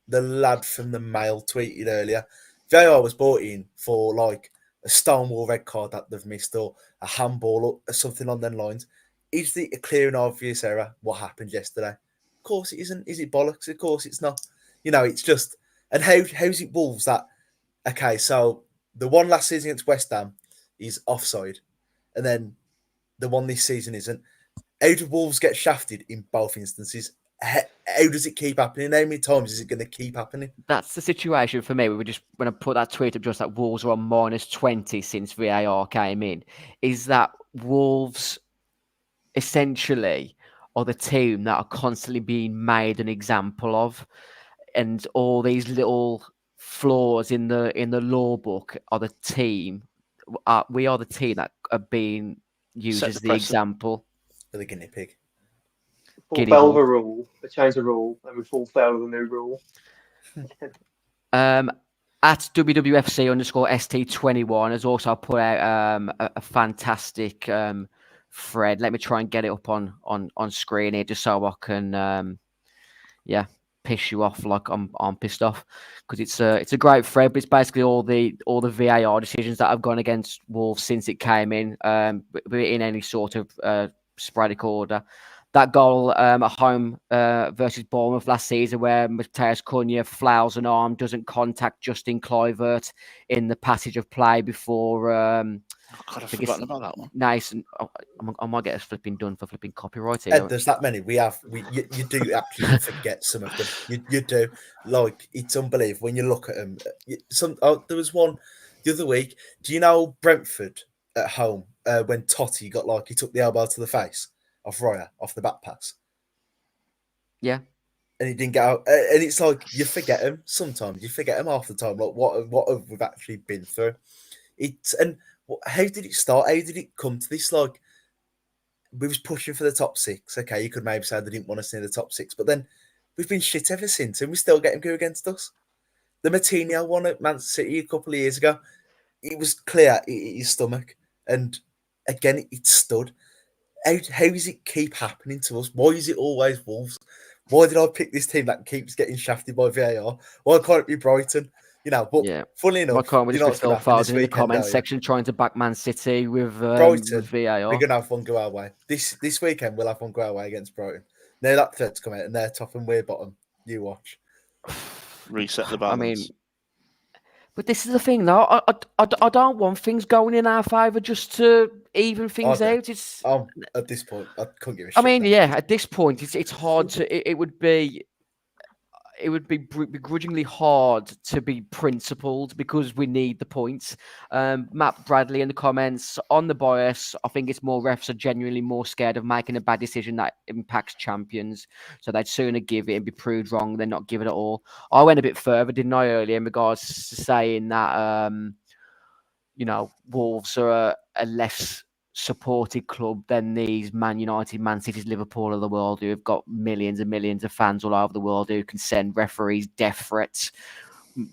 lad from the Mail tweeted earlier, VAR was brought in for like a Stonewall red card that they've missed, or a handball, or something on them lines. Is it a clear and obvious error what happened yesterday? Of course it isn't. Is it bollocks? Of course it's not. You know, it's just. And how's it Wolves that? Okay, so the one last season against West Ham is offside, and then the one this season isn't. How do Wolves get shafted in both instances? How does it keep happening? How many times is it going to keep happening? That's the situation for me. We were just when I put that tweet up, just that Wolves are on -20 since VAR came in. Is that Wolves essentially are the team that are constantly being made an example of, and all these little flaws in the law book are the team. We are the team that are being used Set as the the precedent. example. For the guinea pig. Full Guinea fail of wolf. a rule, they changed the rule, and we full fail of the new rule. At WWFC_ST21 has also put out a fantastic thread. Let me try and get it up on screen here just so I can piss you off like I'm pissed off, because it's a great thread, but it's basically all the VAR decisions that have gone against Wolves since it came in, in any sort of sporadic order. That goal at home versus Bournemouth last season, where Matheus Cunha flails an arm, doesn't contact Justin Kluivert in the passage of play before. I've forgotten about that one. Nice, and I might get us flipping done for flipping copyright here. And there's that many. You do actually forget some of them. You do. Like, it's unbelievable when you look at them. There was one the other week. Do you know Brentford at home when Totti got he took the elbow to the face off Royer off the back pass? Yeah. And he didn't get out. And it's like you forget him sometimes. You forget him half the time. Like what have we've actually been through? How did it start? How did it come to this? Like, we was pushing for the top six. Okay, you could maybe say they didn't want us in the top six, but then we've been shit ever since, and we still get him go against us. The Martinho one at Man City a couple of years ago, it was clear his stomach, and again it stood. How does it keep happening to us? Why is it always Wolves? Why did I pick this team that keeps getting shafted by VAR? Why can't it be Brighton? You know, but funnily enough, why can't we you know just be Phil Foden in the comments section section trying to back Man City with Brighton? VAR? We're gonna have one go our way. This weekend we'll have one go our way against Brighton. Now that threat's come out and they're top and we're bottom. You watch. Reset the balance. I mean, but this is the thing, though. I don't want things going in our favour just to even things out. It's at this point, I couldn't give a shit. I mean, at this point, it's hard to. It would be begrudgingly hard to be principled because we need the points. Matt Bradley in the comments on the bias, I think it's more refs are genuinely more scared of making a bad decision that impacts champions, so they'd sooner give it and be proved wrong than not give it at all. I went a bit further, didn't I, earlier in regards to saying that Wolves are a less supported club than these Man United, Man City's, Liverpool of the world, who have got millions and millions of fans all over the world who can send referees death threats.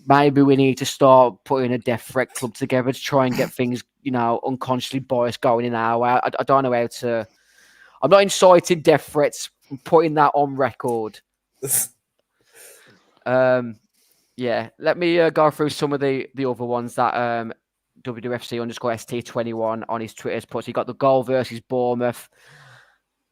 Maybe we need to start putting a death threat club together to try and get things, unconsciously biased going in our way. I don't know how to. I'm not inciting death threats. I'm putting that on record. Let me go through some of the other ones that WWFC_ST21 on his Twitter puts. He got the goal versus Bournemouth,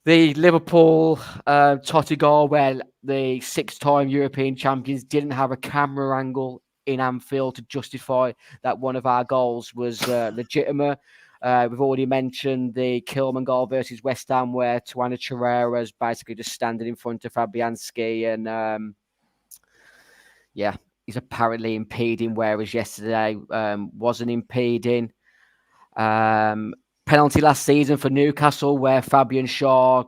the Liverpool Totti goal where the 6-time European champions didn't have a camera angle in Anfield to justify that one of our goals was legitimate. We've already mentioned the Kilman goal versus West Ham where Tuana Torreira is basically just standing in front of Fabianski and he's apparently impeding, whereas yesterday wasn't impeding. Penalty last season for Newcastle where Fabian Shaw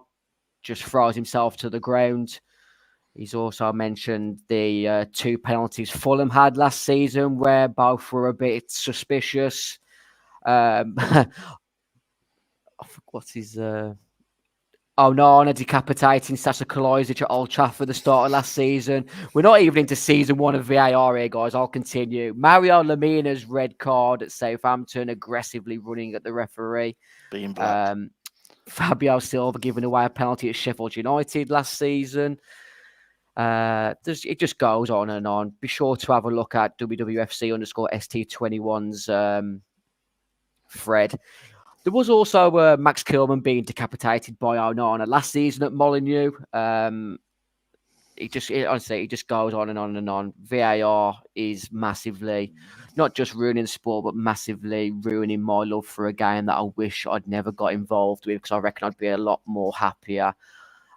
just throws himself to the ground. He's also mentioned the 2 penalties Fulham had last season where both were a bit suspicious. What's his... Onana decapitating Sasa Kalajdzic at Old Trafford at the start of last season. We're not even into season 1 of VAR here, guys. I'll continue. Mario Lemina's red card at Southampton, aggressively running at the referee. Being black. Fabio Silva giving away a penalty at Sheffield United last season. It just goes on and on. Be sure to have a look at WWFC_ST21's thread. There was also Max Kilman being decapitated by Onana last season at Molineux. It just goes on and on and on. VAR is massively, not just ruining sport, but massively ruining my love for a game that I wish I'd never got involved with, because I reckon I'd be a lot more happier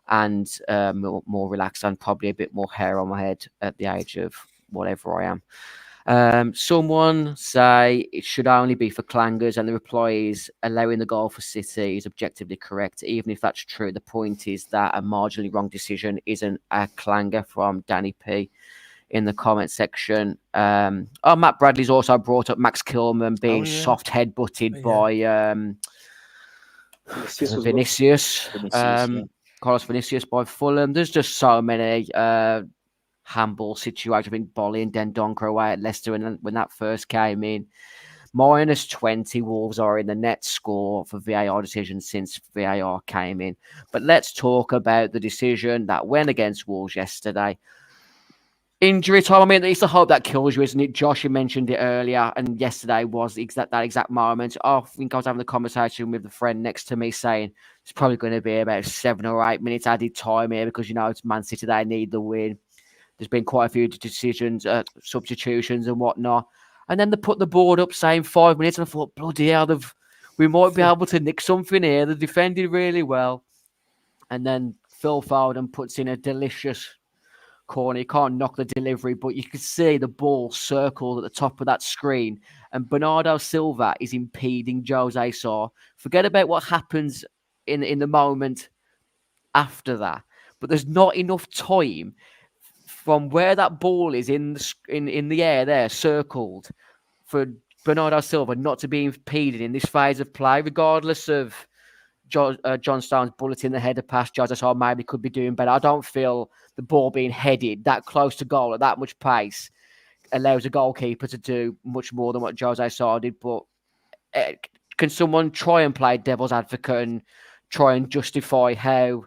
and more relaxed and probably a bit more hair on my head at the age of whatever I am. Someone say it should only be for clangers, and the reply is allowing the goal for City is objectively correct. Even if that's true, the point is that a marginally wrong decision isn't a clanger, from Danny P in the comment section. Matt Bradley's also brought up Max Kilman being soft head-butted by Vinicius. Carlos Vinicius by Fulham. There's just so many handball situation. I think Bolly and Dendoncker away at Leicester, and when that first came in, -20 Wolves are in the net score for VAR decisions since VAR came in. But let's talk about the decision that went against Wolves yesterday. Injury time. I mean, it's the hope that kills you, isn't it? Josh, you mentioned it earlier, and yesterday was that exact moment. I think I was having a conversation with the friend next to me saying it's probably going to be about 7 or 8 minutes added time here, because, it's Man City, they need the win. There's been quite a few decisions, substitutions and whatnot. And then they put the board up saying 5 minutes, and I thought, bloody hell, we might be able to nick something here. They defended really well. And then Phil Foden puts in a delicious corner. You can't knock the delivery, but you can see the ball circled at the top of that screen. And Bernardo Silva is impeding Jose Sá. Forget about what happens in the moment after that. But there's not enough time from where that ball is in the air there, circled, for Bernardo Silva not to be impeded in this phase of play, regardless of John Stones bulleting the header past Jose Sá maybe could be doing better. I don't feel the ball being headed that close to goal at that much pace allows a goalkeeper to do much more than what Jose Sá did. But can someone try and play devil's advocate and try and justify how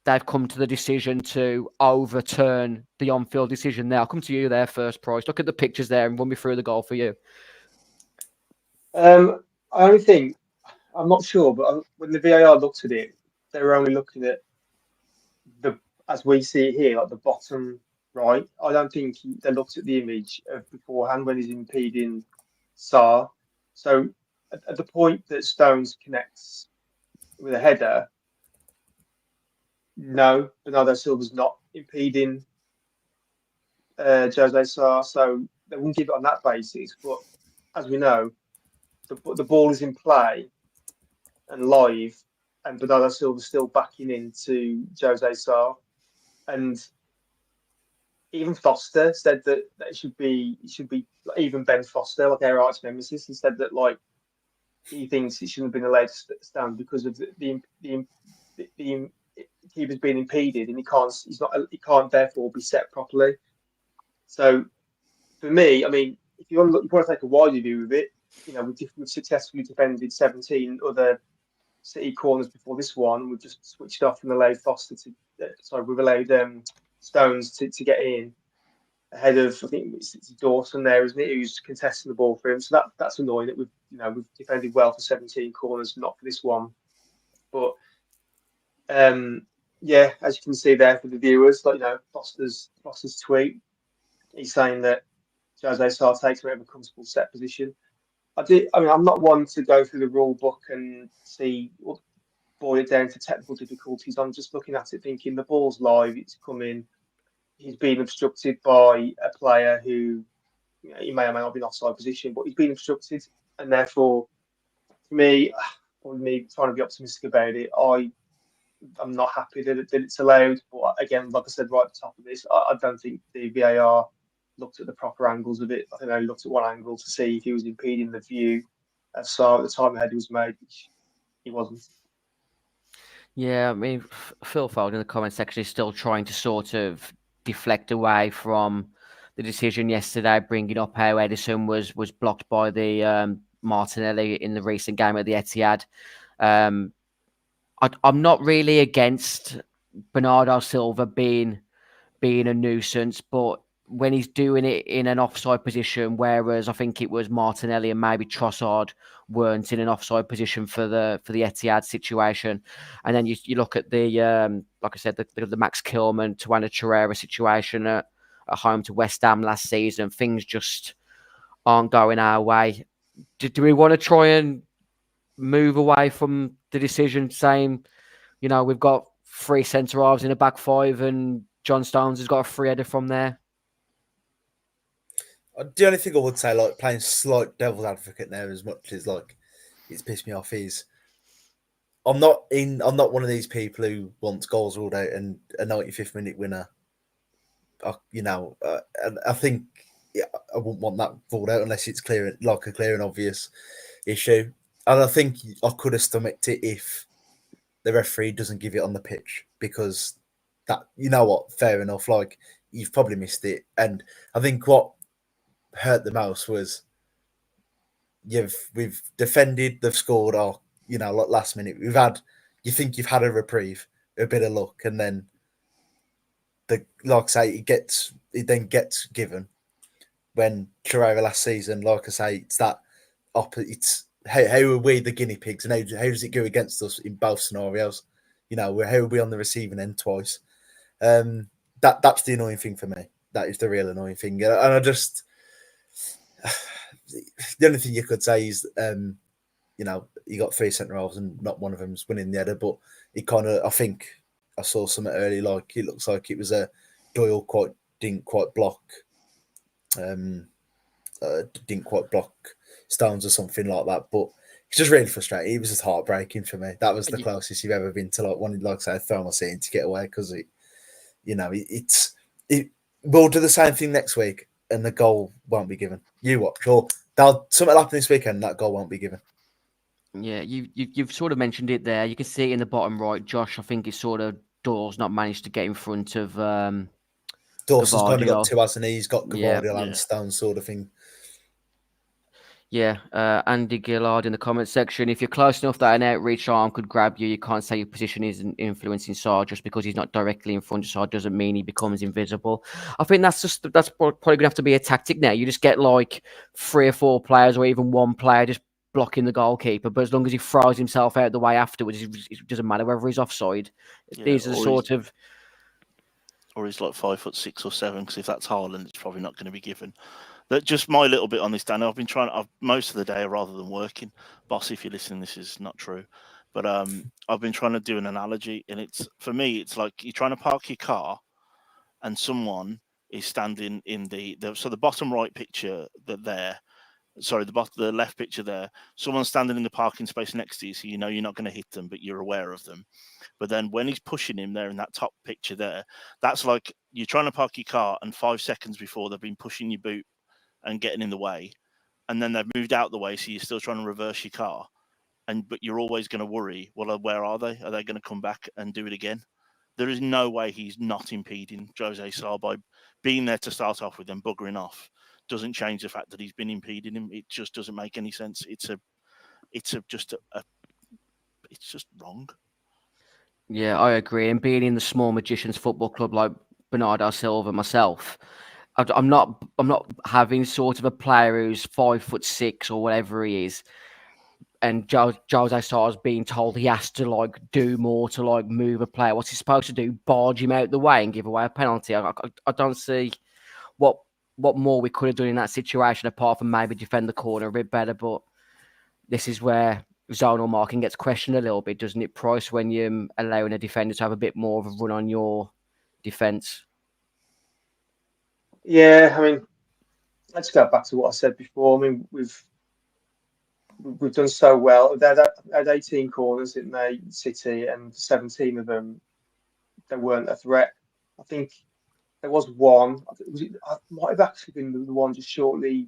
they've come to the decision to overturn the on-field decision there? I'll come to you there first, Price. Look at the pictures there and run me through the goal for you. I only think, I'm not sure, but when the VAR looked at it, they were only looking at as we see it here, like the bottom right. I don't think they looked at the image of beforehand when he's impeding Sá. So at the point that Stones connects with a header, no, Bernardo Silva's not impeding Jose Sá, so they wouldn't give it on that basis. But as we know, the ball is in play and live, and Bernardo Silva's still backing into Jose Sá. And even Foster said that it should be even Ben Foster, like our arch nemesis, he said that he thinks it shouldn't have been allowed to stand because of the keeper's being impeded, and he can't therefore be set properly. So for me, I mean, if you want to take a wider view of it, we've successfully defended 17 other City corners before this one. We've just switched off and allowed we've allowed Stones to get in ahead of, I think it's Dawson there, isn't it, who's contesting the ball for him. So that's annoying that we've defended well for 17 corners, not for this one. But as you can see there for the viewers, Foster's tweet, he's saying that Jose Sá takes whatever comfortable set position. I'm not one to go through the rule book and boil it down to technical difficulties. I'm just looking at it thinking the ball's live, it's coming. He's been obstructed by a player who, he may or may not be in offside position, but he's been obstructed, and therefore, for me, probably me trying to be optimistic about it, I'm not happy that it's allowed. But again, like I said right at the top of this, I don't think the VAR looked at the proper angles of it. I think they looked at one angle to see if he was impeding the view of Sá at the time the header was made, which he wasn't. Yeah, I mean, Phil Fold in the comment section is still trying to sort of deflect away from the decision yesterday, bringing up how Edison was blocked by the Martinelli in the recent game at the Etihad. I'm not really against Bernardo Silva being a nuisance, but when he's doing it in an offside position, whereas I think it was Martinelli and maybe Trossard weren't in an offside position for the Etihad situation, and then you look at the like I said, the Max Kilman Tawana Torreira situation at home to West Ham last season, things just aren't going our way. Do we want to try and move away from the decision, saying, we've got three centre halves in a back five, and John Stones has got a free header from there? The only thing I would say, like playing slight devil's advocate there, as much as like it's pissed me off, is I'm not one of these people who wants goals ruled out and a 95th minute winner. And I think I wouldn't want that ruled out unless it's clear, like a clear and obvious issue. And I think I could have stomached it if the referee doesn't give it on the pitch, because that, fair enough. Like, you've probably missed it. And I think what hurt the most was we've defended, they've scored, like last minute. You think you've had a reprieve, a bit of luck, and then like I say, it then gets given. When Torreira last season, like I say, it's that it's how are we the guinea pigs, and how does it go against us in both scenarios? How are we on the receiving end twice? That's the annoying thing for me. That is the real annoying thing, and I just the only thing you could say is you got three centre halves and not one of them's winning the header, but it kind of, I think I saw something early, like it looks like it was a Doyle didn't quite block Stones or something like that. But it's just really frustrating. It was just heartbreaking for me. That was the closest you've ever been to like wanting, like I say, throw my seat in to get away, because it will do the same thing next week and the goal won't be given. You watch, or something happen this weekend, that goal won't be given. Yeah, you've sort of mentioned it there. You can see it in the bottom right, Josh. I think it's sort of Doyle's not managed to get in front of Dawson's kind of got Gavardio. two, hasn't he? He's got Gavardio Yeah. and Stone sort of thing. Yeah, Andy Gillard in the comment section. If you're close enough that an outreach arm could grab you, you can't say your position isn't influencing Sarr. Just because he's not directly in front of Sarr doesn't mean he becomes invisible. I think that's probably going to have to be a tactic now. You just get like 3 or 4 players, or even one player, just blocking the goalkeeper. But as long as he throws himself out the way afterwards, it doesn't matter whether he's offside. These are the sort of... Or he's like 5'6" or 7, because if that's Haaland, it's probably not going to be given. That just my little bit on this, Dan. I've been most of the day rather than working. Boss, if you're listening, this is not true. But I've been trying to do an analogy, and for me, it's like you're trying to park your car, and someone is standing in the bottom right picture the left picture there. Someone's standing in the parking space next to you, so you're not going to hit them, but you're aware of them. But then when he's pushing him there in that top picture there, that's like you're trying to park your car, and 5 seconds before they've been pushing your boot and getting in the way, and then they've moved out the way, so you're still trying to reverse your car, but you're always going to worry, well, where are they? Are they going to come back and do it again? There is no way he's not impeding Jose Sarr by being there to start off with and buggering off. Doesn't change the fact that he's been impeding him. It just doesn't make any sense. It's just wrong. Yeah, I agree. And being in the small magicians football club like Bernardo Silva myself, I'm not having sort of a player who's 5'6" or whatever he is, and Jose Sarr's being told he has to like do more to like move a player. What's he supposed to do? Barge him out the way and give away a penalty? I don't see what more we could have done in that situation apart from maybe defend the corner a bit better. But this is where zonal marking gets questioned a little bit, doesn't it, Price, when you're allowing a defender to have a bit more of a run on your defence? Yeah, I mean, let's go back to what I said before. I mean, we've done so well. They had 18 corners, didn't they, City, and 17 of them, they weren't a threat. I think there was one. It might have actually been the one just shortly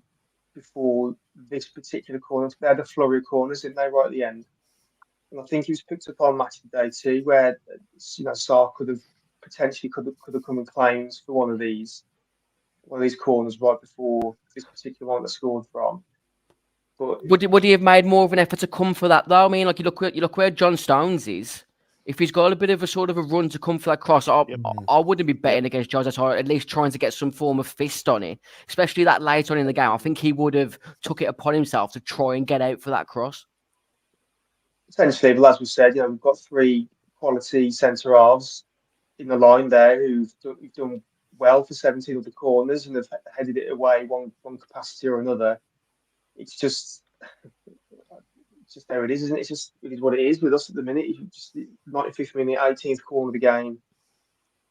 before this particular corner. They had a flurry of corners, didn't they, right at the end? And I think he was picked up on match of the day too, where Sarr could have potentially could have come in claims for one of these corners right before this particular one that scored from. But Would he have made more of an effort to come for that though? I mean, like you look where John Stones is. If he's got a bit of a sort of a run to come for that cross, I wouldn't be betting against Jose Torres, at least trying to get some form of fist on it, especially that late on in the game. I think he would have took it upon himself to try and get out for that cross. potentially, but as we said, we've got three quality centre halves in the line there who've done well for 17 of the corners and have headed it away one capacity or another. It's just how it is, isn't it? It is what it is with us at the minute. It's just 95th minute, 18th corner of the game,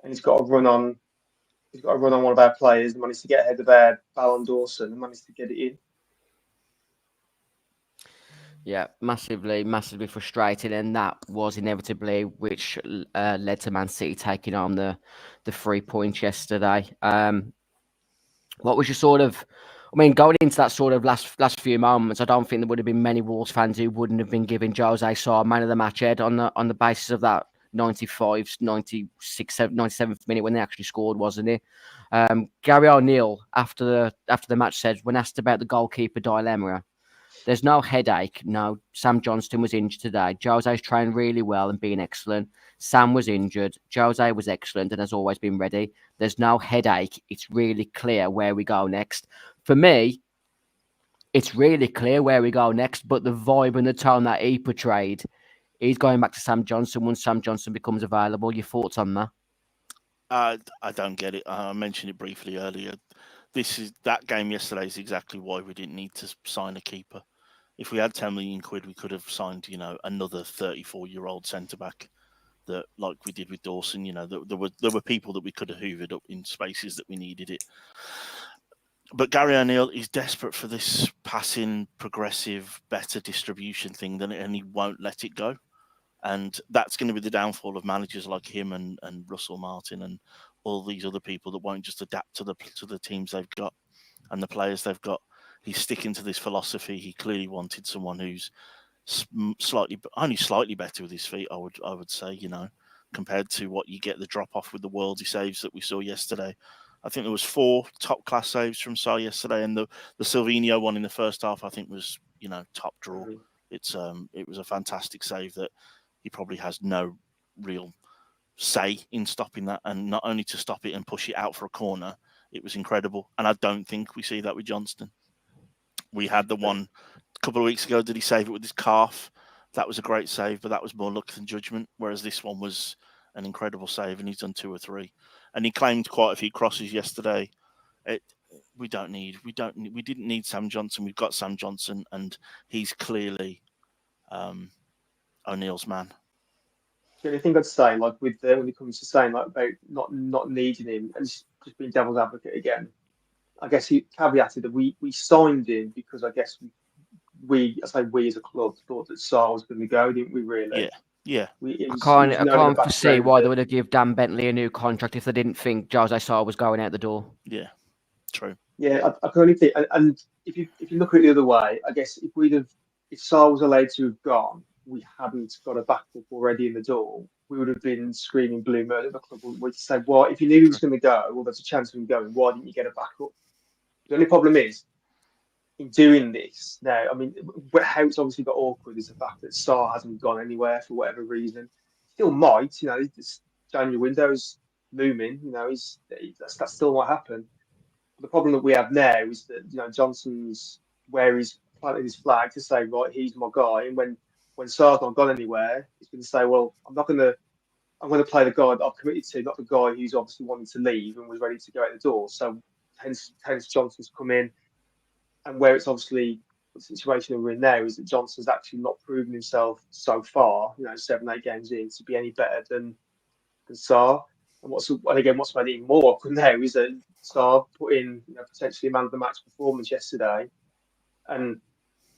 and he's got to run on. He's got to run on one of our players and managed to get ahead of our Ballon Dawson and managed to get it in. Yeah, massively frustrating, and that was inevitably which led to Man City taking on the 3 points yesterday. What was your sort of? I mean, going into that sort of last few moments, I don't think there would have been many Wolves fans who wouldn't have been giving Jose Sarr man of the match head on the basis of that 95th, 96th, 97th minute when they actually scored, wasn't it? Gary O'Neill after the match said, when asked about the goalkeeper dilemma, there's no headache. No, Sam Johnston was injured today. Jose's trained really well and been excellent. Sam was injured. Jose was excellent and has always been ready. There's no headache. It's really clear where we go next. For me, it's really clear where we go next, but the vibe and the tone that he portrayed, he's going back to Sam Johnson once Sam Johnson becomes available. Your thoughts on that? I don't get it. I mentioned it briefly earlier. That game yesterday is exactly why we didn't need to sign a keeper. If we had 10 million quid, we could have signed, another 34-year-old centre back that, like we did with Dawson. There were people that we could have hoovered up in spaces that we needed it. But Gary O'Neill is desperate for this passing, progressive, better distribution thing, and he won't let it go. And that's going to be the downfall of managers like him and Russell Martin and all these other people that won't just adapt to the teams they've got and the players they've got. He's sticking to this philosophy. He clearly wanted someone who's only slightly better with his feet. I would say, compared to what you get the drop off with the worldy saves that we saw yesterday. I think there was 4 top class saves from Sarr yesterday, and the Silvinho one in the first half I think was top draw. It was a fantastic save that he probably has no real say in stopping that, and not only to stop it and push it out for a corner, it was incredible. And I don't think we see that with Johnston. We had the one a couple of weeks ago. Did he save it with his calf? That was a great save, but that was more luck than judgment. Whereas this one was an incredible save, and he's done 2 or 3. And he claimed quite a few crosses yesterday. We didn't need Sam Johnson. We've got Sam Johnson, and he's clearly O'Neill's man. The only thing I'd say, like when it comes to saying like about not needing him, and just being devil's advocate again, I guess he caveated that we signed him because I guess we as a club thought that Sarr was going to go, didn't we? Really? Yeah. I can't foresee why they would have given Dan Bentley a new contract if they didn't think Jose Sarr was going out the door. Yeah, true. Yeah, I can only think, and if you look at it the other way, I guess if Sarr was allowed to have gone, we hadn't got a backup already in the door, we would have been screaming blue murder at the club. We'd say, well, if you knew he was going to go, well, there's a chance of him going. Why didn't you get a backup? The only problem is, in doing this now, I mean, how it's obviously got awkward is the fact that Sarr hasn't gone anywhere for whatever reason. Still might, this January window's looming, that still might happen. But the problem that we have now is that, Johnson's where he's planted his flag to say, right, he's my guy. And when Sarr's not gone anywhere, he's going to say, well, I'm going to play the guy that I've committed to, not the guy who's obviously wanted to leave and was ready to go out the door. So hence Johnson's come in. And where it's obviously the situation that we're in now is that Johnson's actually not proven himself so far, 7-8 games in, to be any better than Sarr. And what's made it even more awkward now is that Sarr put in potentially a man of the match performance yesterday. And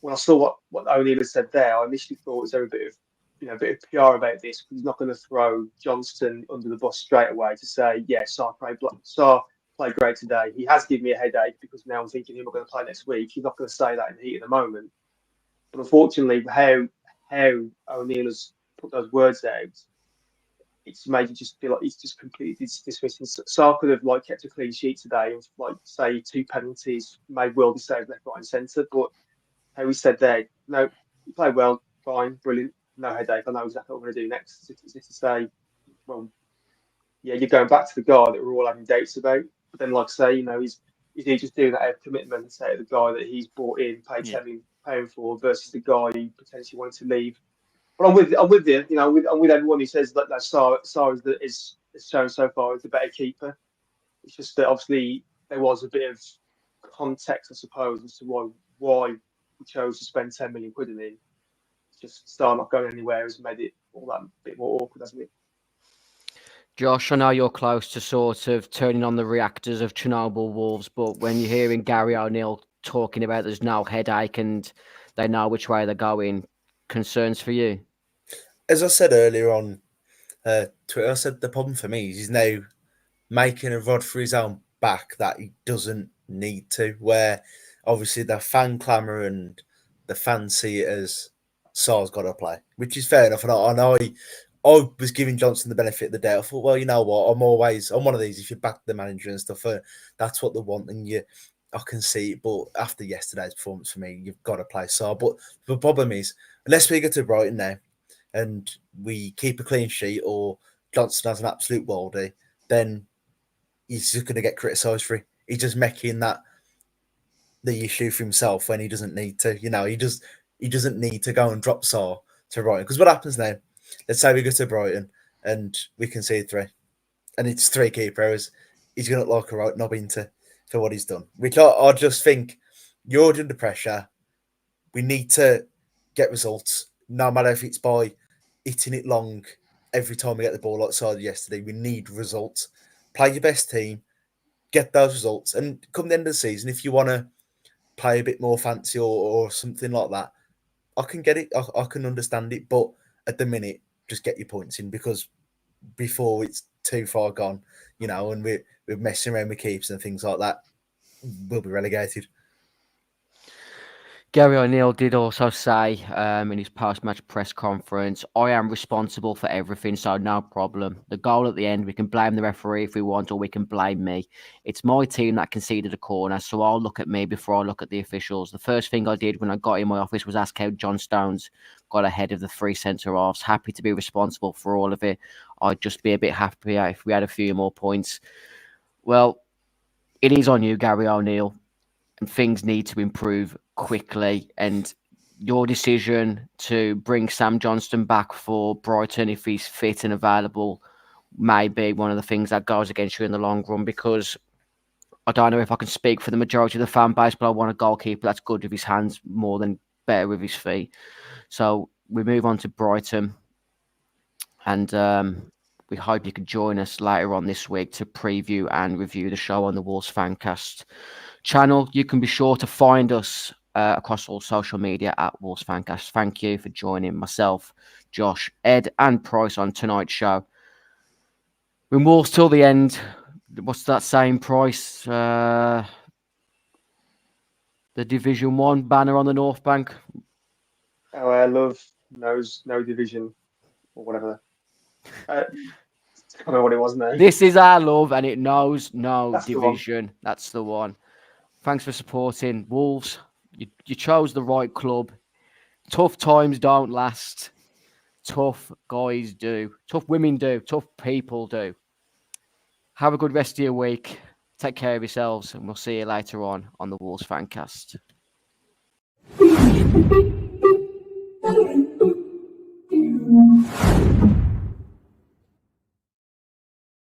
when I saw what O'Neill had said there, I initially thought, is there a bit of PR about this? He's not going to throw Johnston under the bus straight away to say, yeah, Sarr played great today. He has given me a headache because now I'm thinking, who am I going to play next week? He's not going to say that in the heat of the moment. But unfortunately, how how O'Neill has put those words out, it's made you just feel like he's just completely dismissing. Sarr could have like kept a clean sheet today and like say 2 penalties, made worldy saves left, right, and centre. But how he said there, no, you played well, fine, brilliant, no headache. I know exactly what we're going to do next. As if to say, well, yeah, you're going back to the guy that we're all having doubts about. But then, like I say, is he just doing that out of commitment, say the guy that he's brought in, paid £7 for, versus the guy who potentially wanted to leave? But I'm with you. I'm with everyone who says that Sarr is shown so far as the better keeper. It's just that obviously there was a bit of context, I suppose, as to why we chose to spend 10 million quid in him. It's just Sarr not going anywhere has made it all that bit more awkward, hasn't it? Josh, I know you're close to sort of turning on the reactors of Chernobyl Wolves, but when you're hearing Gary O'Neill talking about there's no headache and they know which way they're going, concerns for you? As I said earlier on Twitter, I said the problem for me is he's now making a rod for his own back that he doesn't need to, where obviously the fan clamour and the fans see it as Sarr's got to play, which is fair enough. And I was giving Johnson the benefit of the doubt. I thought, well, you know what? I'm one of these. If you back the manager and stuff, that's what they want, and I can see it. But after yesterday's performance, for me, you've got to play Sarr. But the problem is, unless we get to Brighton now and we keep a clean sheet, or Johnson has an absolute worldie, then he's just going to get criticised for it. He's just making that the issue for himself when he doesn't need to. He doesn't need to go and drop Sarr to Brighton. Because what happens now? Let's say we go to Brighton and we concede 3, and it's 3 keeper errors. He's going to look like a right knob into for what he's done. Which I just think you're under pressure. We need to get results, no matter if it's by hitting it long every time we get the ball outside yesterday. We need results. Play your best team, get those results, and come the end of the season, if you want to play a bit more fancy or something like that, I can get it. I can understand it, but at the minute, just get your points in, because before it's too far gone, and we're messing around with keeps and things like that, we'll be relegated. Gary O'Neill did also say in his post-match press conference, I am responsible for everything, so no problem. The goal at the end, we can blame the referee if we want, or we can blame me. It's my team that conceded a corner, so I'll look at me before I look at the officials. The first thing I did when I got in my office was ask how John Stones got ahead of the 3 centre-halves. Happy to be responsible for all of it. I'd just be a bit happier if we had a few more points. Well, it is on you, Gary O'Neill, and things need to improve quickly. And your decision to bring Sam Johnston back for Brighton, if he's fit and available, may be one of the things that goes against you in the long run, because I don't know if I can speak for the majority of the fan base, but I want a goalkeeper that's good with his hands more than better with his feet. So we move on to Brighton, and we hope you can join us later on this week to preview and review the show on the Wolves Fancast channel. You can be sure to find us across all social media at Wolves Fancast. Thank you for joining myself, Josh, Ed, and Price on tonight's show. We're Wolves till the end. What's that saying, Price? The Division 1 banner on the North Bank. Our love knows no division, or whatever. I don't know what it was now. This is our love, and it knows no That's division. That's the one. Thanks for supporting Wolves. You chose the right club. Tough times don't last. Tough guys do. Tough women do. Tough people do. Have a good rest of your week. Take care of yourselves, and we'll see you later on the Wolves Fancast.